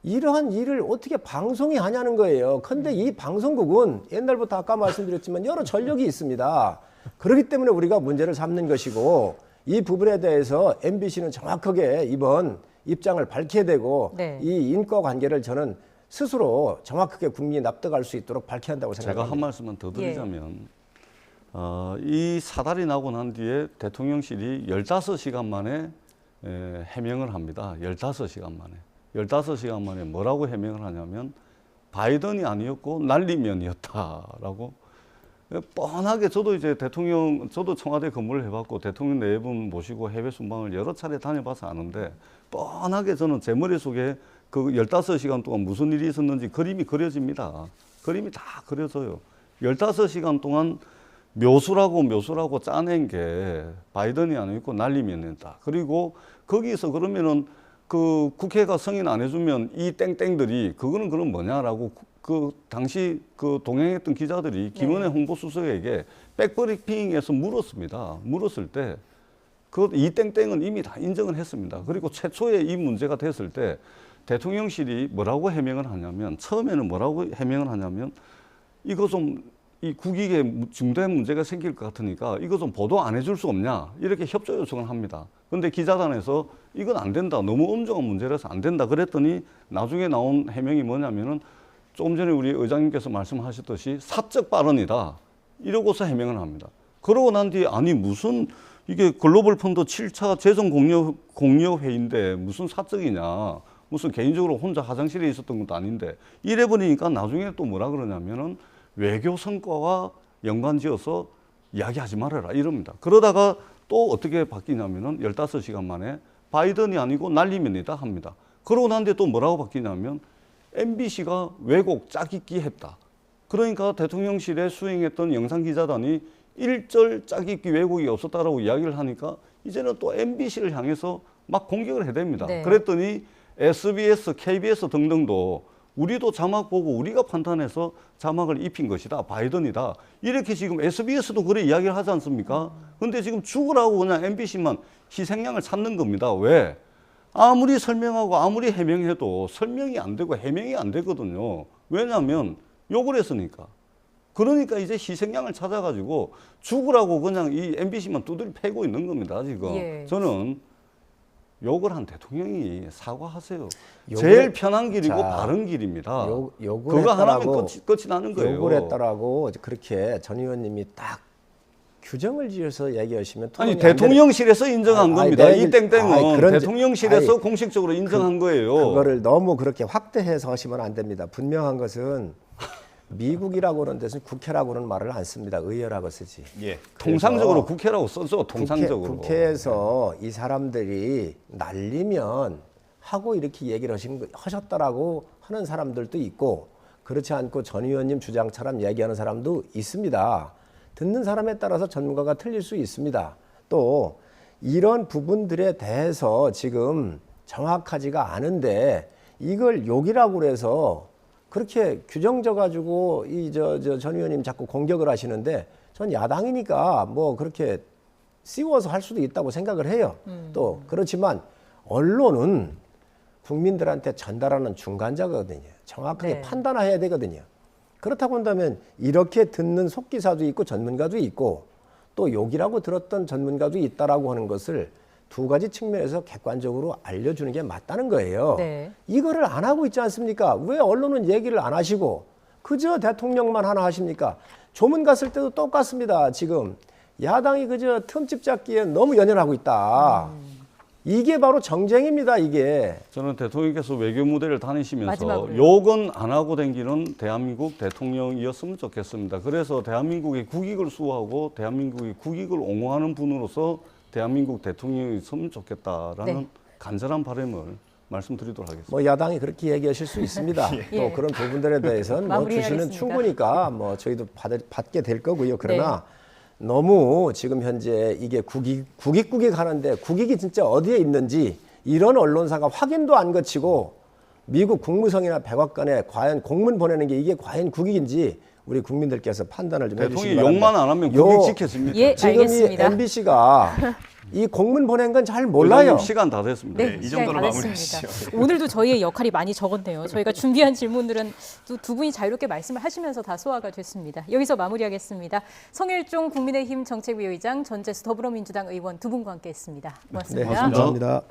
[SPEAKER 4] 이러한 일을 어떻게 방송이 하냐는 거예요. 그런데 이 방송국은 옛날부터 아까 말씀드렸지만 여러 전력이 있습니다. 그렇기 때문에 우리가 문제를 삼는 것이고 이 부분에 대해서 MBC는 정확하게 이번 입장을 밝혀야 되고 이 인과관계를 저는 스스로 정확하게 국민이 납득할 수 있도록 밝혀야 한다고 생각합니다.
[SPEAKER 3] 제가 한 말씀만 더 드리자면 이 사달이 나고 난 뒤에 대통령실이 15시간 만에 해명을 합니다. 15시간 만에. 15시간 만에 뭐라고 해명을 하냐면 바이든이 아니었고 날리면이었다라고 뻔하게 저도 이제 저도 청와대 근무를 해봤고 대통령 네 분 모시고 해외 순방을 여러 차례 다녀봐서 아는데 뻔하게 저는 제 머릿속에 그 15시간 동안 무슨 일이 있었는지 그림이 그려집니다. 그림이 다 그려져요. 15시간 동안 묘수라고 짜낸 게 바이든이 아니고 날리면이었다. 그리고 거기서 그러면은 그 국회가 승인 안 해주면 이 땡땡들이 그거는 그럼 뭐냐라고 그 당시 그 동행했던 기자들이 김은혜 홍보수석에게 백브리핑에서 물었습니다. 물었을 때 그 이 땡땡은 이미 다 인정을 했습니다. 그리고 최초에 이 문제가 됐을 때 대통령실이 뭐라고 해명을 하냐면 처음에는 뭐라고 해명을 하냐면 이거 좀 이 국익에 중대한 문제가 생길 것 같으니까 이거 좀 보도 안 해줄 수 없냐 이렇게 협조 요청을 합니다. 그런데 기자단에서 이건 안 된다. 너무 엄중한 문제라서 안 된다. 그랬더니 나중에 나온 해명이 뭐냐면은 조금 전에 우리 의장님께서 말씀하셨듯이 사적 발언이다. 이러고서 해명을 합니다. 그러고 난 뒤에 아니 무슨 이게 글로벌 펀드 7차 재정 공여 회의인데 무슨 사적이냐. 무슨 개인적으로 혼자 화장실에 있었던 것도 아닌데 이래버리니까 나중에 또 뭐라 그러냐면은 외교 성과와 연관지어서 이야기하지 말아라 이럽니다. 그러다가 또 어떻게 바뀌냐면은 15시간 만에 바이든이 아니고 날리면이다 합니다. 그러고 난 뒤에 또 뭐라고 바뀌냐면 MBC가 왜곡 짜깁기 했다. 그러니까 대통령실에 수행했던 영상기자단이 일절 짜깁기 왜곡이 없었다라고 이야기를 하니까 이제는 또 MBC를 향해서 막 공격을 해댑니다. 그랬더니 SBS, KBS 등등도 우리도 자막 보고 우리가 판단해서 자막을 입힌 것이다. 바이든이다. 이렇게 지금 SBS도 그래 이야기를 하지 않습니까? 근데 지금 죽으라고 그냥 MBC만 희생양을 찾는 겁니다. 왜? 아무리 설명하고 아무리 해명해도 설명이 안 되고 해명이 안 되거든요. 왜냐하면 욕을 했으니까. 그러니까 이제 희생양을 찾아가지고 죽으라고 그냥 이 MBC만 두드려 패고 있는 겁니다, 지금.
[SPEAKER 2] 예.
[SPEAKER 3] 저는 욕을 한 대통령이 사과하세요.
[SPEAKER 4] 욕을
[SPEAKER 3] 제일 편한 길이고
[SPEAKER 4] 자,
[SPEAKER 3] 바른 길입니다.
[SPEAKER 4] 욕을
[SPEAKER 3] 그거 하나면
[SPEAKER 4] 했다라고,
[SPEAKER 3] 끝이 나는 거예요.
[SPEAKER 4] 욕을 했다라고 그렇게 전 의원님이 딱 규정을 지어서 얘기하시면
[SPEAKER 3] 아니
[SPEAKER 4] 토론이 안
[SPEAKER 3] 대통령실에서 인정한 겁니다. 이 땡땡은 대통령실에서 공식적으로 인정한 거예요.
[SPEAKER 4] 그거를 너무 그렇게 확대해서 하시면 안 됩니다. 분명한 것은 미국이라고 하는 데서는 국회라고는 말을 안 씁니다. 의회라고 쓰지.
[SPEAKER 3] 예. 통상적으로 국회라고 써서 통상적으로.
[SPEAKER 4] 국회에서 이 사람들이 날리면 하고 이렇게 얘기를 하셨다라고 하는 사람들도 있고 그렇지 않고 전 의원님 주장처럼 얘기하는 사람도 있습니다. 듣는 사람에 따라서 전문가가 틀릴 수 있습니다. 또 이런 부분들에 대해서 지금 정확하지가 않은데 이걸 욕이라고 그래서 그렇게 규정져 가지고 이 전 의원님 자꾸 공격을 하시는데 전 야당이니까 뭐 그렇게 씌워서 할 수도 있다고 생각을 해요. 또 그렇지만 언론은 국민들한테 전달하는 중간자거든요. 정확하게
[SPEAKER 2] 네.
[SPEAKER 4] 판단해야 되거든요. 그렇다고 한다면 이렇게 듣는 속기사도 있고 전문가도 있고 또 욕이라고 들었던 전문가도 있다라고 하는 것을 두 가지 측면에서 객관적으로 알려주는 게 맞다는 거예요.
[SPEAKER 2] 네.
[SPEAKER 4] 이거를 안 하고 있지 않습니까? 왜 언론은 얘기를 안 하시고 그저 대통령만 하나 하십니까? 조문 갔을 때도 똑같습니다. 지금 야당이 그저 틈집 잡기에 너무 연연하고 있다. 이게 바로 정쟁입니다. 이게.
[SPEAKER 3] 저는 대통령께서 외교 무대를 다니시면서
[SPEAKER 2] 마지막으로요.
[SPEAKER 3] 욕은 안 하고 다니는 대한민국 대통령이었으면 좋겠습니다. 그래서 대한민국의 국익을 수호하고 대한민국의 국익을 옹호하는 분으로서 대한민국 대통령이었으면 좋겠다라는
[SPEAKER 2] 네.
[SPEAKER 3] 간절한 바람을 말씀드리도록 하겠습니다.
[SPEAKER 4] 뭐 야당이 그렇게 얘기하실 수 있습니다.
[SPEAKER 2] 예.
[SPEAKER 4] 또 그런 부분들에 대해서는 뭐 주시는
[SPEAKER 2] 마무리하겠습니다.
[SPEAKER 4] 충분히니까 뭐 저희도 받게 될 거고요. 그러나 너무 지금 현재 이게 국익 하는데 국익이 진짜 어디에 있는지 이런 언론사가 확인도 안 거치고 미국 국무성이나 백악관에 과연 공문 보내는 게 이게 과연 국익인지 우리 국민들께서 판단을 좀 해주시기 바랍니다.
[SPEAKER 3] 대통령이 욕만 안 하면 국익 지켰습니다.
[SPEAKER 2] 예,
[SPEAKER 4] 지금
[SPEAKER 2] 알겠습니다.
[SPEAKER 4] 이 MBC가 이 공문 보낸 건 잘 몰라요.
[SPEAKER 3] 의장님 시간 다 됐습니다.
[SPEAKER 2] 네,
[SPEAKER 1] 이
[SPEAKER 2] 시간이
[SPEAKER 1] 정도로
[SPEAKER 2] 다
[SPEAKER 1] 마무리하시죠.
[SPEAKER 2] 됐습니다. 오늘도 저희의 역할이 많이 적었네요. 저희가 준비한 질문들은 두 분이 자유롭게 말씀을 하시면서 다 소화가 됐습니다. 여기서 마무리하겠습니다. 성일종 국민의힘 정책위의장, 전재수 더불어민주당 의원 두 분과 함께했습니다. 고맙습니다.
[SPEAKER 4] 네, 감사합니다.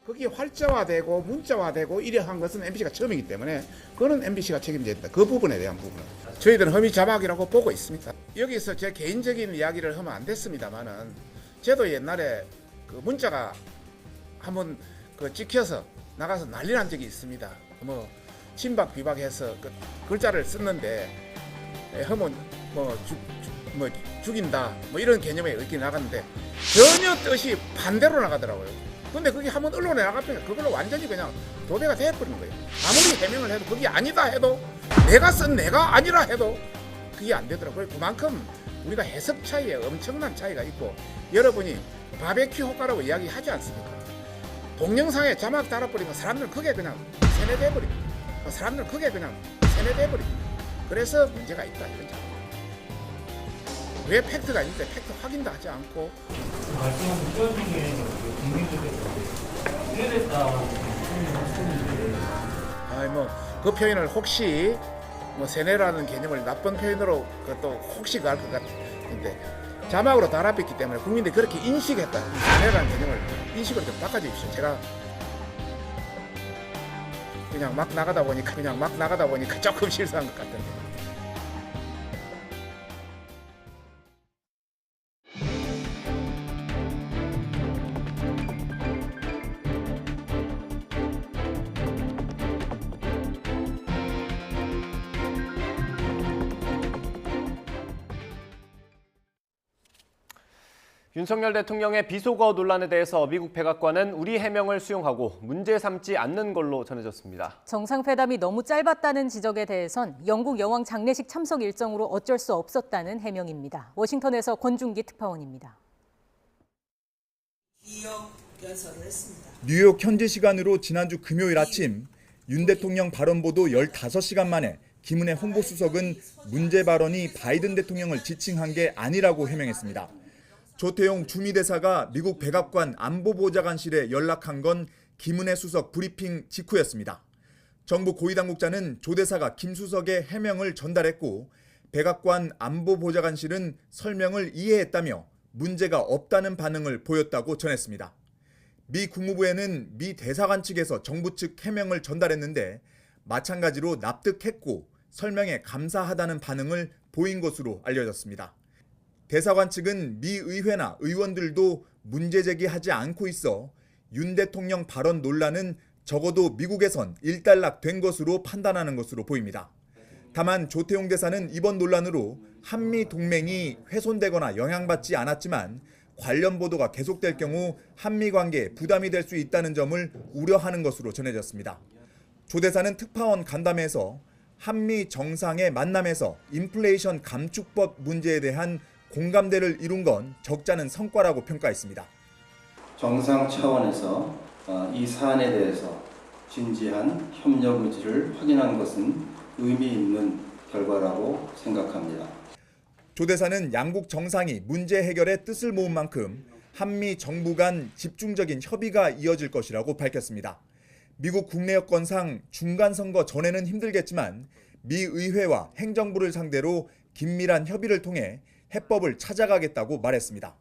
[SPEAKER 6] 그게 활자화되고 문자화되고 이래 한 것은 MBC가 처음이기 때문에 그거는 MBC가 책임져야 된다. 그 부분에 대한 부분은 저희들은 혐의 자막이라고 보고 있습니다. 여기서 제 개인적인 이야기를 하면 안 됐습니다만은 저도 옛날에 그 문자가 한번 그 찍혀서 나가서 난리 난 적이 있습니다. 뭐 친박 비박해서 그 글자를 썼는데 하면 뭐 죽인다 뭐 이런 개념에 이렇게 나갔는데 전혀 뜻이 반대로 나가더라고요. 근데 그게 한번 언론에 나가면 그걸로 완전히 그냥 도배가 되어버리는 거예요. 아무리 해명을 해도 그게 아니다 해도 내가 쓴 내가 아니라 해도 그게 안 되더라고요. 그만큼 우리가 해석 차이에 엄청난 차이가 있고 여러분이 바베큐 효과라고 이야기하지 않습니까? 동영상에 자막 달아버리면 사람들 그게 그냥 세뇌돼버립니다. 사람들 그게 그냥 세뇌돼버립니다. 그래서 문제가 있다 이런 점. 왜 팩트가 있는데 팩트 확인도 하지 않고
[SPEAKER 7] 말씀하신 표현 중에 국민들께서 이해됐다.
[SPEAKER 6] 아니 그 표현을 혹시 세뇌라는 개념을 나쁜 표현으로 그것도 혹시 갈 것 같은데 자막으로 달아뺐기 때문에 국민들이 그렇게 인식했다. 세뇌라는 개념을 인식으로 좀 바꿔주십시오. 제가 그냥 막 나가다 보니까 조금 실수한 것 같은데.
[SPEAKER 1] 윤석열 대통령의 비속어 논란에 대해서 미국 백악관은 우리 해명을 수용하고 문제 삼지 않는 걸로 전해졌습니다.
[SPEAKER 2] 정상회담이 너무 짧았다는 지적에 대해선 영국 여왕 장례식 참석 일정으로 어쩔 수 없었다는 해명입니다. 워싱턴에서 권중기 특파원입니다.
[SPEAKER 8] 뉴욕 현지 시간으로 지난주 금요일 아침 윤 대통령 발언 보도 15시간 만에 김은혜 홍보수석은 문제 발언이 바이든 대통령을 지칭한 게 아니라고 해명했습니다. 조태용 주미대사가 미국 백악관 안보보좌관실에 연락한 건 김은혜 수석 브리핑 직후였습니다. 정부 고위당국자는 조 대사가 김 수석의 해명을 전달했고 백악관 안보보좌관실은 설명을 이해했다며 문제가 없다는 반응을 보였다고 전했습니다. 미 국무부에는 미 대사관 측에서 정부 측 해명을 전달했는데 마찬가지로 납득했고 설명에 감사하다는 반응을 보인 것으로 알려졌습니다. 대사관 측은 미 의회나 의원들도 문제 제기하지 않고 있어 윤 대통령 발언 논란은 적어도 미국에선 일단락된 것으로 판단하는 것으로 보입니다. 다만 조태용 대사는 이번 논란으로 한미 동맹이 훼손되거나 영향받지 않았지만 관련 보도가 계속될 경우 한미 관계에 부담이 될 수 있다는 점을 우려하는 것으로 전해졌습니다. 조 대사는 특파원 간담회에서 한미 정상의 만남에서 인플레이션 감축법 문제에 대한 공감대를 이룬 건 적잖은 성과라고 평가했습니다.
[SPEAKER 9] 정상 차원에서 이 사안에 대해서 진지한 협력 의지를 확인한 것은 의미 있는 결과라고 생각합니다.
[SPEAKER 8] 조 대사는 양국 정상이 문제 해결에 뜻을 모은 만큼 한미 정부 간 집중적인 협의가 이어질 것이라고 밝혔습니다. 미국 국내 여건상 중간선거 전에는 힘들겠지만 미 의회와 행정부를 상대로 긴밀한 협의를 통해 해법을 찾아가겠다고 말했습니다.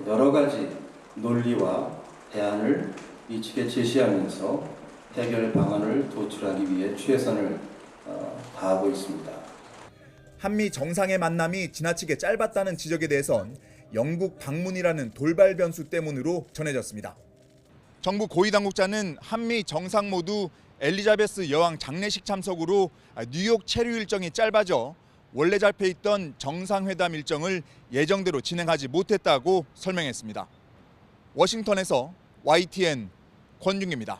[SPEAKER 9] 여러 가지 논리와 대안을 이측에 제시하면서 해결 방안을 도출하기 위해 최선을 다하고 있습니다.
[SPEAKER 8] 한미 정상의 만남이 지나치게 짧았다는 지적에 대해선 영국 방문이라는 돌발 변수 때문으로 전해졌습니다. 정부 고위당국자는 한미 정상 모두 엘리자베스 여왕 장례식 참석으로 뉴욕 체류 일정이 짧아져 원래 잡혀 있던 정상회담 일정을 예정대로 진행하지 못했다고 설명했습니다. 워싱턴에서 YTN 권중기입니다.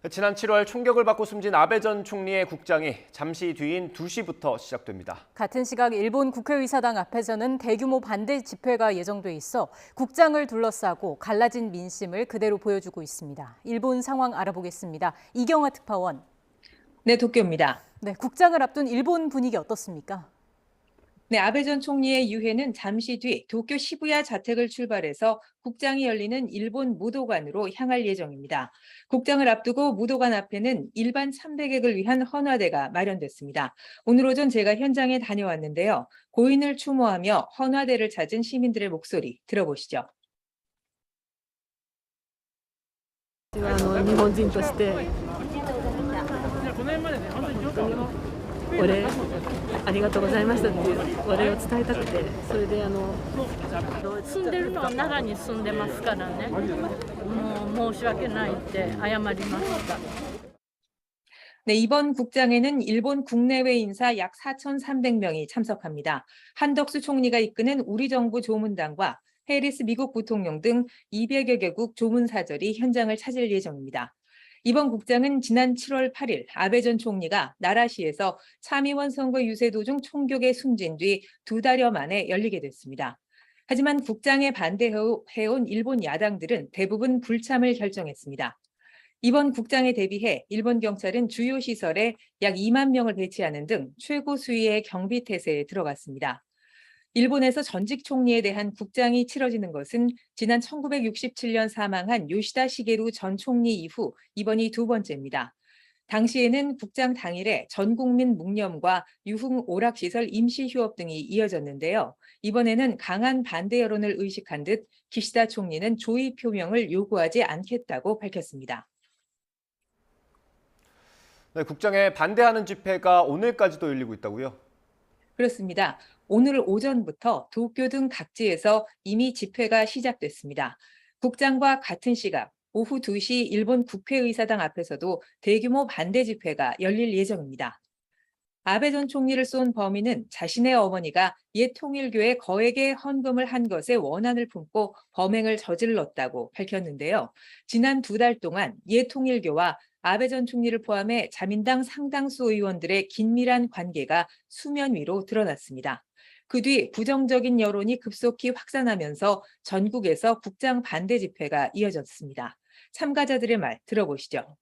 [SPEAKER 1] 지난 7월 총격을 받고 숨진 아베 전 총리의 국장이 잠시 뒤인 2시부터 시작됩니다.
[SPEAKER 2] 같은 시각 일본 국회의사당 앞에서는 대규모 반대 집회가 예정돼 있어 국장을 둘러싸고 갈라진 민심을 그대로 보여주고 있습니다. 일본 상황 알아보겠습니다. 이경화 특파원.
[SPEAKER 10] 네, 도쿄입니다.
[SPEAKER 2] 네, 국장을 앞둔 일본 분위기 어떻습니까?
[SPEAKER 10] 네, 아베 전 총리의 유해는 잠시 뒤 도쿄 시부야 자택을 출발해서 국장이 열리는 일본 무도관으로 향할 예정입니다. 국장을 앞두고 무도관 앞에는 일반 참배객을 위한 헌화대가 마련됐습니다. 오늘 오전 제가 현장에 다녀왔는데요. 고인을 추모하며 헌화대를 찾은 시민들의 목소리 들어보시죠.
[SPEAKER 11] 日本人としてお礼ありがとうございましたっていうお礼を伝えたくて、それで住んでるのは奈良に住んでますからね、もう申し訳ないって謝りました。
[SPEAKER 10] 네, 이번 국장에는 일본 국내외 인사 약 4,300명이 참석합니다. 한덕수 총리가 이끄는 우리 정부 조문단과 해리스 미국 부통령 등 200여 개국 조문사절이 현장을 찾을 예정입니다. 이번 국장은 지난 7월 8일 아베 전 총리가 나라시에서 참의원 선거 유세 도중 총격에 숨진 뒤 2달여 만에 열리게 됐습니다. 하지만 국장에 반대해온 일본 야당들은 대부분 불참을 결정했습니다. 이번 국장에 대비해 일본 경찰은 주요 시설에 약 2만 명을 배치하는 등 최고 수위의 경비 태세에 들어갔습니다. 일본에서 전직 총리에 대한 국장이 치러지는 것은 지난 1967년 사망한 요시다 시게루 전 총리 이후 이번이 두 번째입니다. 당시에는 국장 당일에 전 국민 묵념과 유흥 오락시설 임시 휴업 등이 이어졌는데요. 이번에는 강한 반대 여론을 의식한 듯 기시다 총리는 조의 표명을 요구하지 않겠다고 밝혔습니다.
[SPEAKER 1] 네, 국장에 반대하는 집회가 오늘까지도 열리고 있다고요?
[SPEAKER 10] 그렇습니다. 오늘 오전부터 도쿄 등 각지에서 이미 집회가 시작됐습니다. 국장과 같은 시각 오후 2시 일본 국회의사당 앞에서도 대규모 반대 집회가 열릴 예정입니다. 아베 전 총리를 쏜 범인은 자신의 어머니가 옛 통일교에 거액의 헌금을 한 것에 원한을 품고 범행을 저질렀다고 밝혔는데요. 지난 2달 동안 옛 통일교와 아베 전 총리를 포함해 자민당 상당수 의원들의 긴밀한 관계가 수면 위로 드러났습니다. 그 뒤 부정적인 여론이 급속히 확산하면서 전국에서 국장 반대 집회가 이어졌습니다. 참가자들의 말 들어보시죠.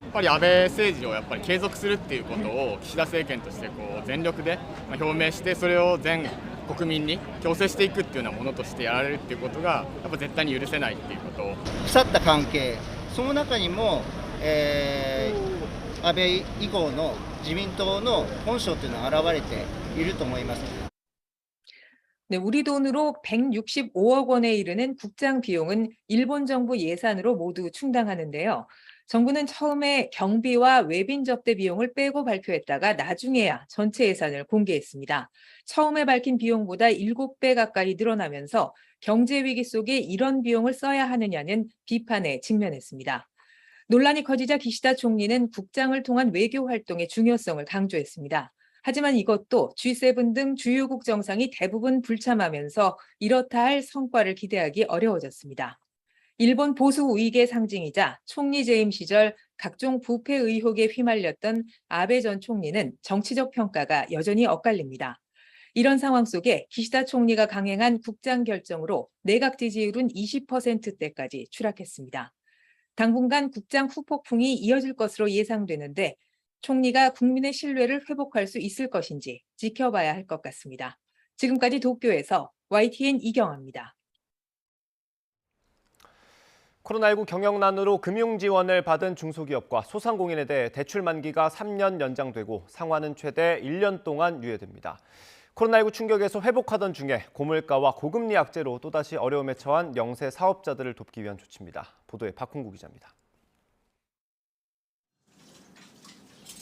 [SPEAKER 12] やっぱり安倍政治をやっぱり継続するっていうことを岸田政権として全力で表明して、それを全国民に強制していくっていうようなものとしてやられるっていうことがやっぱ絶対に許せないっていうことを。
[SPEAKER 13] 腐った関係、その中にも、安倍以降の自民党の本性というのは現れていると思います。
[SPEAKER 10] 네, 우리 돈으로 165억 원에 이르는 국장 비용은 일본 정부 예산으로 모두 충당하는데요. 정부는 처음에 경비와 외빈 접대 비용을 빼고 발표했다가 나중에야 전체 예산을 공개했습니다. 처음에 밝힌 비용보다 7배 가까이 늘어나면서 경제 위기 속에 이런 비용을 써야 하느냐는 비판에 직면했습니다. 논란이 커지자 기시다 총리는 국장을 통한 외교 활동의 중요성을 강조했습니다. 하지만 이것도 G7 등 주요국 정상이 대부분 불참하면서 이렇다 할 성과를 기대하기 어려워졌습니다. 일본 보수 우익의 상징이자 총리 재임 시절 각종 부패 의혹에 휘말렸던 아베 전 총리는 정치적 평가가 여전히 엇갈립니다. 이런 상황 속에 기시다 총리가 강행한 국장 결정으로 내각 지지율은 20%대까지 추락했습니다. 당분간 국장 후폭풍이 이어질 것으로 예상되는데 총리가 국민의 신뢰를 회복할 수 있을 것인지 지켜봐야 할 것 같습니다. 지금까지 도쿄에서 YTN 이경아입니다.
[SPEAKER 1] 코로나19 경영난으로 금융지원을 받은 중소기업과 소상공인에 대해 대출 만기가 3년 연장되고 상환은 최대 1년 동안 유예됩니다. 코로나19 충격에서 회복하던 중에 고물가와 고금리 악재로 또다시 어려움에 처한 영세 사업자들을 돕기 위한 조치입니다. 보도에 박홍구 기자입니다.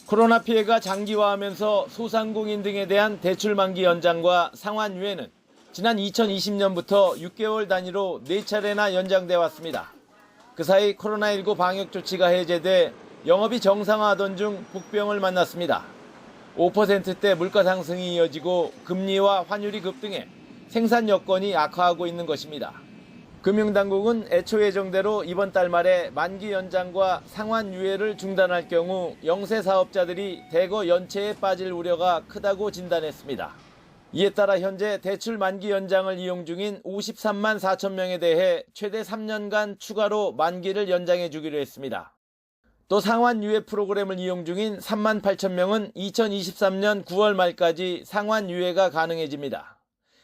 [SPEAKER 14] 코로나 피해가 장기화하면서 소상공인 등에 대한 대출 만기 연장과 상환 유예는 지난 2020년부터 6개월 단위로 4차례나 연장돼 왔습니다. 그 사이 코로나19 방역 조치가 해제돼 영업이 정상화하던 중 복병을 만났습니다. 5%대 물가 상승이 이어지고 금리와 환율이 급등해 생산 여건이 악화하고 있는 것입니다. 금융당국은 애초 예정대로 이번 달 말에 만기 연장과 상환 유예를 중단할 경우 영세 사업자들이 대거 연체에 빠질 우려가 크다고 진단했습니다. 이에 따라 현재 대출 만기 연장을 이용 중인 53만 4천 명에 대해 최대 3년간 추가로 만기를 연장해 주기로 했습니다. 또 상환 유예 프로그램을 이용 중인 3만 8천 명은 2023년 9월 말까지 상환 유예가 가능해집니다.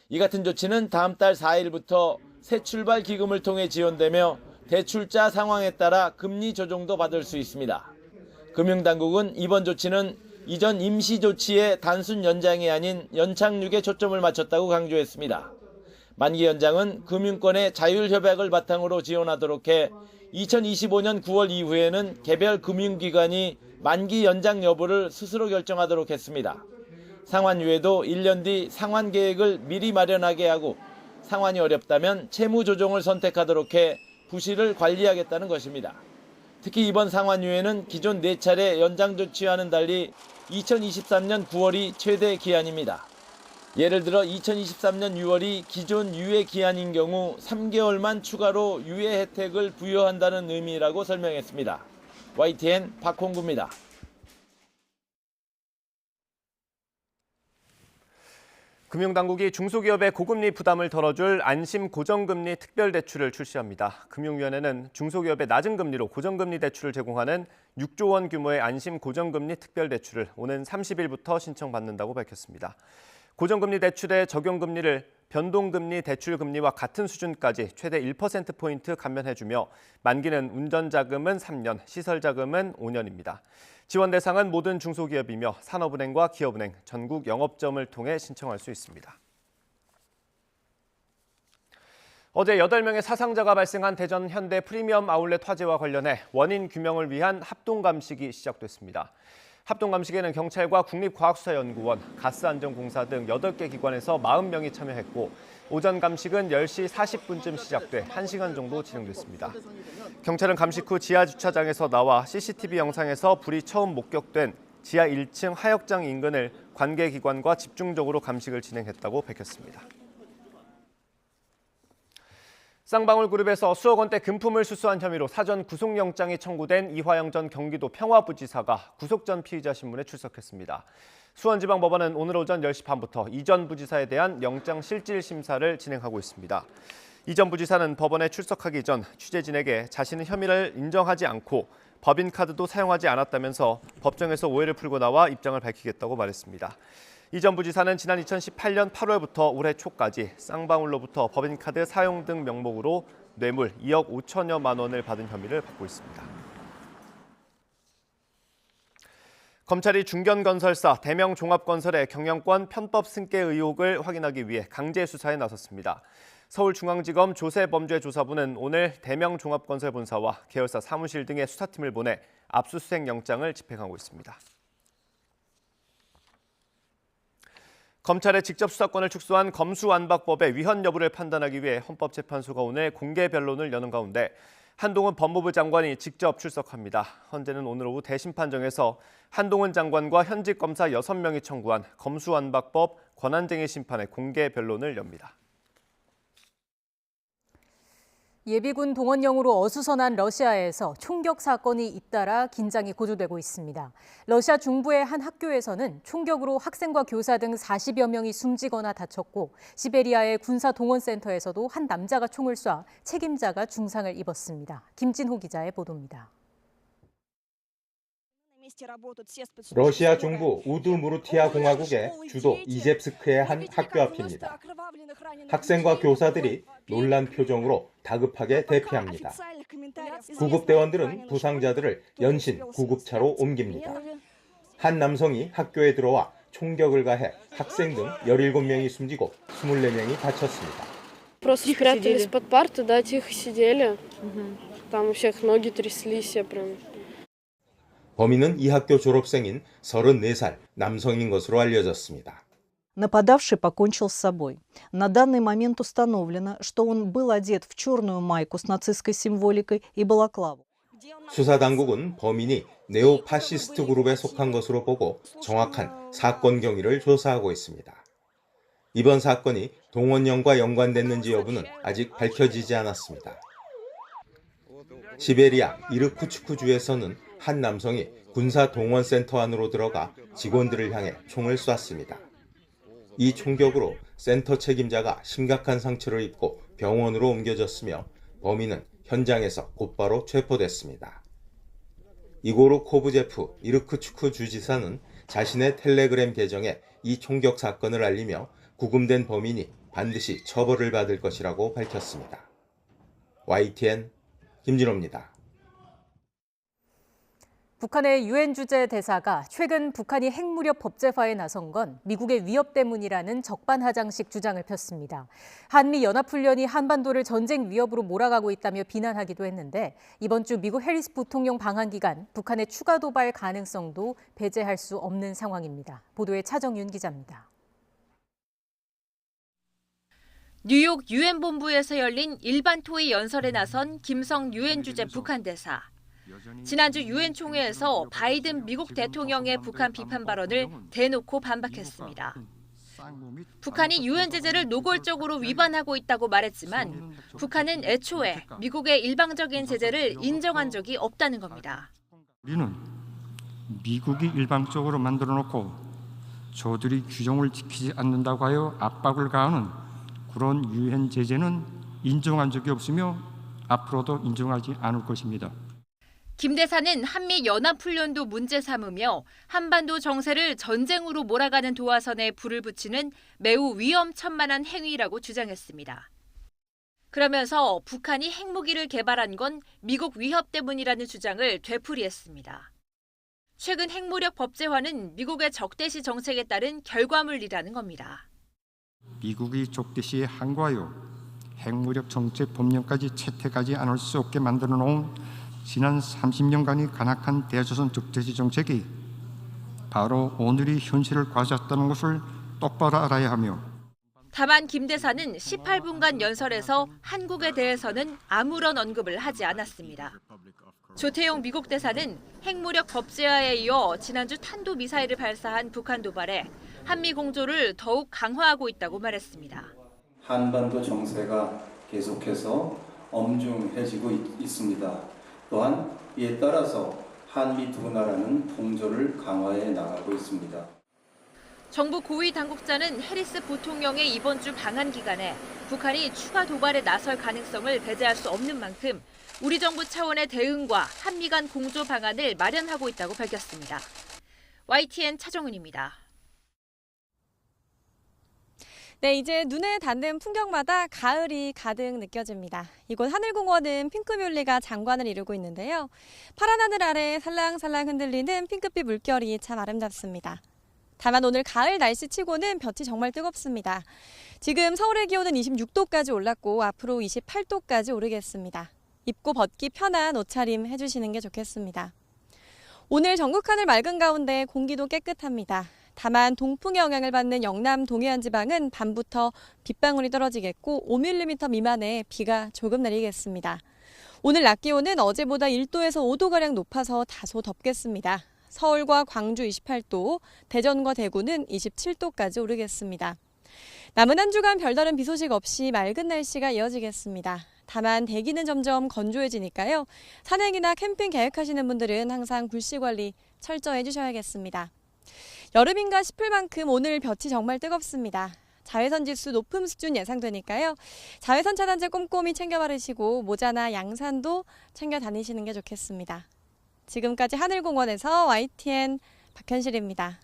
[SPEAKER 14] 이 같은 조치는 다음 달 4일부터 새 출발 기금을 통해 지원되며 대출자 상황에 따라 금리 조정도 받을 수 있습니다. 금융당국은 이번 조치는 이전 임시 조치의 단순 연장이 아닌 연착륙에 초점을 맞췄다고 강조했습니다. 만기 연장은 금융권의 자율협약을 바탕으로 지원하도록 해 2025년 9월 이후에는 개별 금융기관이 만기 연장 여부를 스스로 결정하도록 했습니다. 상환 유예도 1년 뒤 상환 계획을 미리 마련하게 하고 상환이 어렵다면 채무 조정을 선택하도록 해 부실을 관리하겠다는 것입니다. 특히 이번 상환 유예는 기존 4차례 연장 조치와는 달리 2023년 9월이 최대 기한입니다. 예를 들어 2023년 6월이 기존 유예 기한인 경우 3개월만 추가로 유예 혜택을 부여한다는 의미라고 설명했습니다. YTN 박홍구입니다.
[SPEAKER 1] 금융당국이 중소기업의 고금리 부담을 덜어줄 안심 고정금리 특별대출을 출시합니다. 금융위원회는 중소기업의 낮은 금리로 고정금리 대출을 제공하는 6조 원 규모의 안심 고정금리 특별대출을 오는 30일부터 신청받는다고 밝혔습니다. 고정금리 대출의 적용금리를 변동금리 대출금리와 같은 수준까지 최대 1%포인트 감면해주며 만기는 운전자금은 3년, 시설자금은 5년입니다. 지원 대상은 모든 중소기업이며 산업은행과 기업은행, 전국 영업점을 통해 신청할 수 있습니다. 어제 8명의 사상자가 발생한 대전 현대 프리미엄 아울렛 화재와 관련해 원인 규명을 위한 합동감식이 시작됐습니다. 합동감식에는 경찰과 국립과학수사연구원, 가스안전공사 등 8개 기관에서 40명이 참여했고 오전 감식은 10시 40분쯤 시작돼 1시간 정도 진행됐습니다. 경찰은 감식 후 지하 주차장에서 나와 CCTV 영상에서 불이 처음 목격된 지하 1층 하역장 인근을 관계기관과 집중적으로 감식을 진행했다고 밝혔습니다. 쌍방울그룹에서 수억 원대 금품을 수수한 혐의로 사전 구속영장이 청구된 이화영 전 경기도 평화부지사가 구속 전 피의자 신문에 출석했습니다. 수원지방법원은 오늘 오전 10시 반부터 이 전 부지사에 대한 영장 실질 심사를 진행하고 있습니다. 이 전 부지사는 법원에 출석하기 전 취재진에게 자신은 혐의를 인정하지 않고 법인카드도 사용하지 않았다면서 법정에서 오해를 풀고 나와 입장을 밝히겠다고 말했습니다. 이 전 부지사는 지난 2018년 8월부터 올해 초까지 쌍방울로부터 법인카드 사용 등 명목으로 뇌물 2억 5천여만 원을 받은 혐의를 받고 있습니다. 검찰이 중견건설사 대명종합건설의 경영권 편법 승계 의혹을 확인하기 위해 강제 수사에 나섰습니다. 서울중앙지검 조세범죄조사부는 오늘 대명종합건설 본사와 계열사 사무실 등의 수사팀을 보내 압수수색 영장을 집행하고 있습니다. 검찰의 직접 수사권을 축소한 검수완박법의 위헌 여부를 판단하기 위해 헌법재판소가 오늘 공개 변론을 여는 가운데 한동훈 법무부 장관이 직접 출석합니다. 헌재는 오늘 오후 대심판정에서 한동훈 장관과 현직 검사 6명이 청구한 검수완박법 권한쟁의 심판의 공개 변론을 엽니다.
[SPEAKER 2] 예비군 동원령으로 어수선한 러시아에서 총격 사건이 잇따라 긴장이 고조되고 있습니다. 러시아 중부의 한 학교에서는 총격으로 학생과 교사 등 40여 명이 숨지거나 다쳤고 시베리아의 군사동원센터에서도 한 남자가 총을 쏴 책임자가 중상을 입었습니다. 김진호 기자의 보도입니다.
[SPEAKER 15] 러시아 중부 우드무르티아 공화국의 주도 이젬스크의 한 학교 앞입니다. 학생과 교사들이 놀란 표정으로 다급하게 대피합니다. 구급대원들은 부상자들을 연신 구급차로 옮깁니다. 한 남성이 학교에 들어와 총격을 가해 학생 등 17명이 숨지고 24명이 다쳤습니다.
[SPEAKER 16] Просто спрятались под парты, да, тихо сидели. Там у всех ноги тряслись, я прям.
[SPEAKER 15] 범인은 이 학교 졸업생인 34살 남성인 것으로 알려졌습니다.
[SPEAKER 17] Нападавший покончил с собой. На данный момент установлено, что он был одет в черную майку с нацистской символикой и балаклаву.
[SPEAKER 15] 수사 당국은 범인이 네오파시스트 그룹에 속한 것으로 보고 정확한 사건 경위를 조사하고 있습니다. 이번 사건이 동원령과 연관됐는지 여부는 아직 밝혀지지 않았습니다. 시베리아 이르쿠츠크주에서는 한 남성이 군사동원센터 안으로 들어가 직원들을 향해 총을 쐈습니다. 이 총격으로 센터 책임자가 심각한 상처를 입고 병원으로 옮겨졌으며 범인은 현장에서 곧바로 체포됐습니다. 이고르 코브제프 이르쿠츠크 주지사는 자신의 텔레그램 계정에 이 총격 사건을 알리며 구금된 범인이 반드시 처벌을 받을 것이라고 밝혔습니다. YTN 김진호입니다.
[SPEAKER 2] 북한의 유엔 주재 대사가 최근 북한이 핵무력 법제화에 나선 건 미국의 위협 때문이라는 적반하장식 주장을 폈습니다. 한미 연합훈련이 한반도를 전쟁 위협으로 몰아가고 있다며 비난하기도 했는데 이번 주 미국 해리스 부통령 방한 기간 북한의 추가 도발 가능성도 배제할 수 없는 상황입니다. 보도에 차정윤 기자입니다.
[SPEAKER 18] 뉴욕 유엔 본부에서 열린 일반 토의 연설에 나선 김성 유엔 주재 북한 대사. 지난주 유엔 총회에서 바이든 미국 대통령의 북한 비판 발언을 대놓고 반박했습니다. 북한이 유엔 제재를 노골적으로 위반하고 있다고 말했지만 북한은 애초에 미국의 일방적인 제재를 인정한 적이 없다는 겁니다.
[SPEAKER 20] 우리는 미국이 일방적으로 만들어 놓고 저들이 규정을 지키지 않는다고 하여 압박을 가하는 그런 유엔 제재는 인정한 적이 없으며 앞으로도 인정하지 않을 것입니다.
[SPEAKER 18] 김 대사는 한미 연합훈련도 문제 삼으며 한반도 정세를 전쟁으로 몰아가는 도화선에 불을 붙이는 매우 위험천만한 행위라고 주장했습니다. 그러면서 북한이 핵무기를 개발한 건 미국 위협 때문이라는 주장을 되풀이했습니다. 최근 핵무력 법제화는 미국의 적대시 정책에 따른 결과물이라는 겁니다.
[SPEAKER 20] 미국이 적대시에 항거하여 핵무력 정책 법령까지 채택하지 않을 수 없게 만들어 놓은 지난 30년간의 간악한 대조선 적대시 정책이 바로 오늘의 현실을 가졌다는 것을 똑바로 알아야 하며
[SPEAKER 18] 다만 김 대사는 18분간 연설에서 한국에 대해서는 아무런 언급을 하지 않았습니다. 조태용 미국 대사는 핵무력 법제화에 이어 지난주 탄도미사일을 발사한 북한 도발에 한미 공조를 더욱 강화하고 있다고 말했습니다.
[SPEAKER 9] 한반도 정세가 계속해서 엄중해지고 있습니다. 또한 이에 따라서 한미 두 나라는 공조를 강화해 나가고 있습니다.
[SPEAKER 18] 정부 고위 당국자는 해리스 부통령의 이번 주 방한 기간에 북한이 추가 도발에 나설 가능성을 배제할 수 없는 만큼 우리 정부 차원의 대응과 한미 간 공조 방안을 마련하고 있다고 밝혔습니다. YTN 차정은입니다.
[SPEAKER 19] 네, 이제 눈에 닿는 풍경마다 가을이 가득 느껴집니다. 이곳 하늘공원은 핑크뮬리가 장관을 이루고 있는데요. 파란 하늘 아래 살랑살랑 흔들리는 핑크빛 물결이 참 아름답습니다. 다만 오늘 가을 날씨치고는 볕이 정말 뜨겁습니다. 지금 서울의 기온은 26도까지 올랐고 앞으로 28도까지 오르겠습니다. 입고 벗기 편한 옷차림 해주시는 게 좋겠습니다. 오늘 전국 하늘 맑은 가운데 공기도 깨끗합니다. 다만 동풍의 영향을 받는 영남 동해안 지방은 밤부터 빗방울이 떨어지겠고 5mm 미만의 비가 조금 내리겠습니다. 오늘 낮 기온은 어제보다 1도에서 5도가량 높아서 다소 덥겠습니다. 서울과 광주 28도, 대전과 대구는 27도까지 오르겠습니다. 남은 한 주간 별다른 비 소식 없이 맑은 날씨가 이어지겠습니다. 다만 대기는 점점 건조해지니까요. 산행이나 캠핑 계획하시는 분들은 항상 불씨 관리 철저히 해주셔야겠습니다. 여름인가 싶을 만큼 오늘 볕이 정말 뜨겁습니다. 자외선 지수 높음 수준 예상되니까요. 자외선 차단제 꼼꼼히 챙겨 바르시고 모자나 양산도 챙겨 다니시는 게 좋겠습니다. 지금까지 하늘공원에서 YTN 박현실입니다.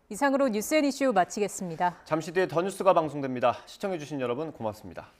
[SPEAKER 2] 이상으로 뉴스앤이슈 마치겠습니다.
[SPEAKER 1] 잠시 뒤에 더 뉴스가 방송됩니다. 시청해주신 여러분 고맙습니다.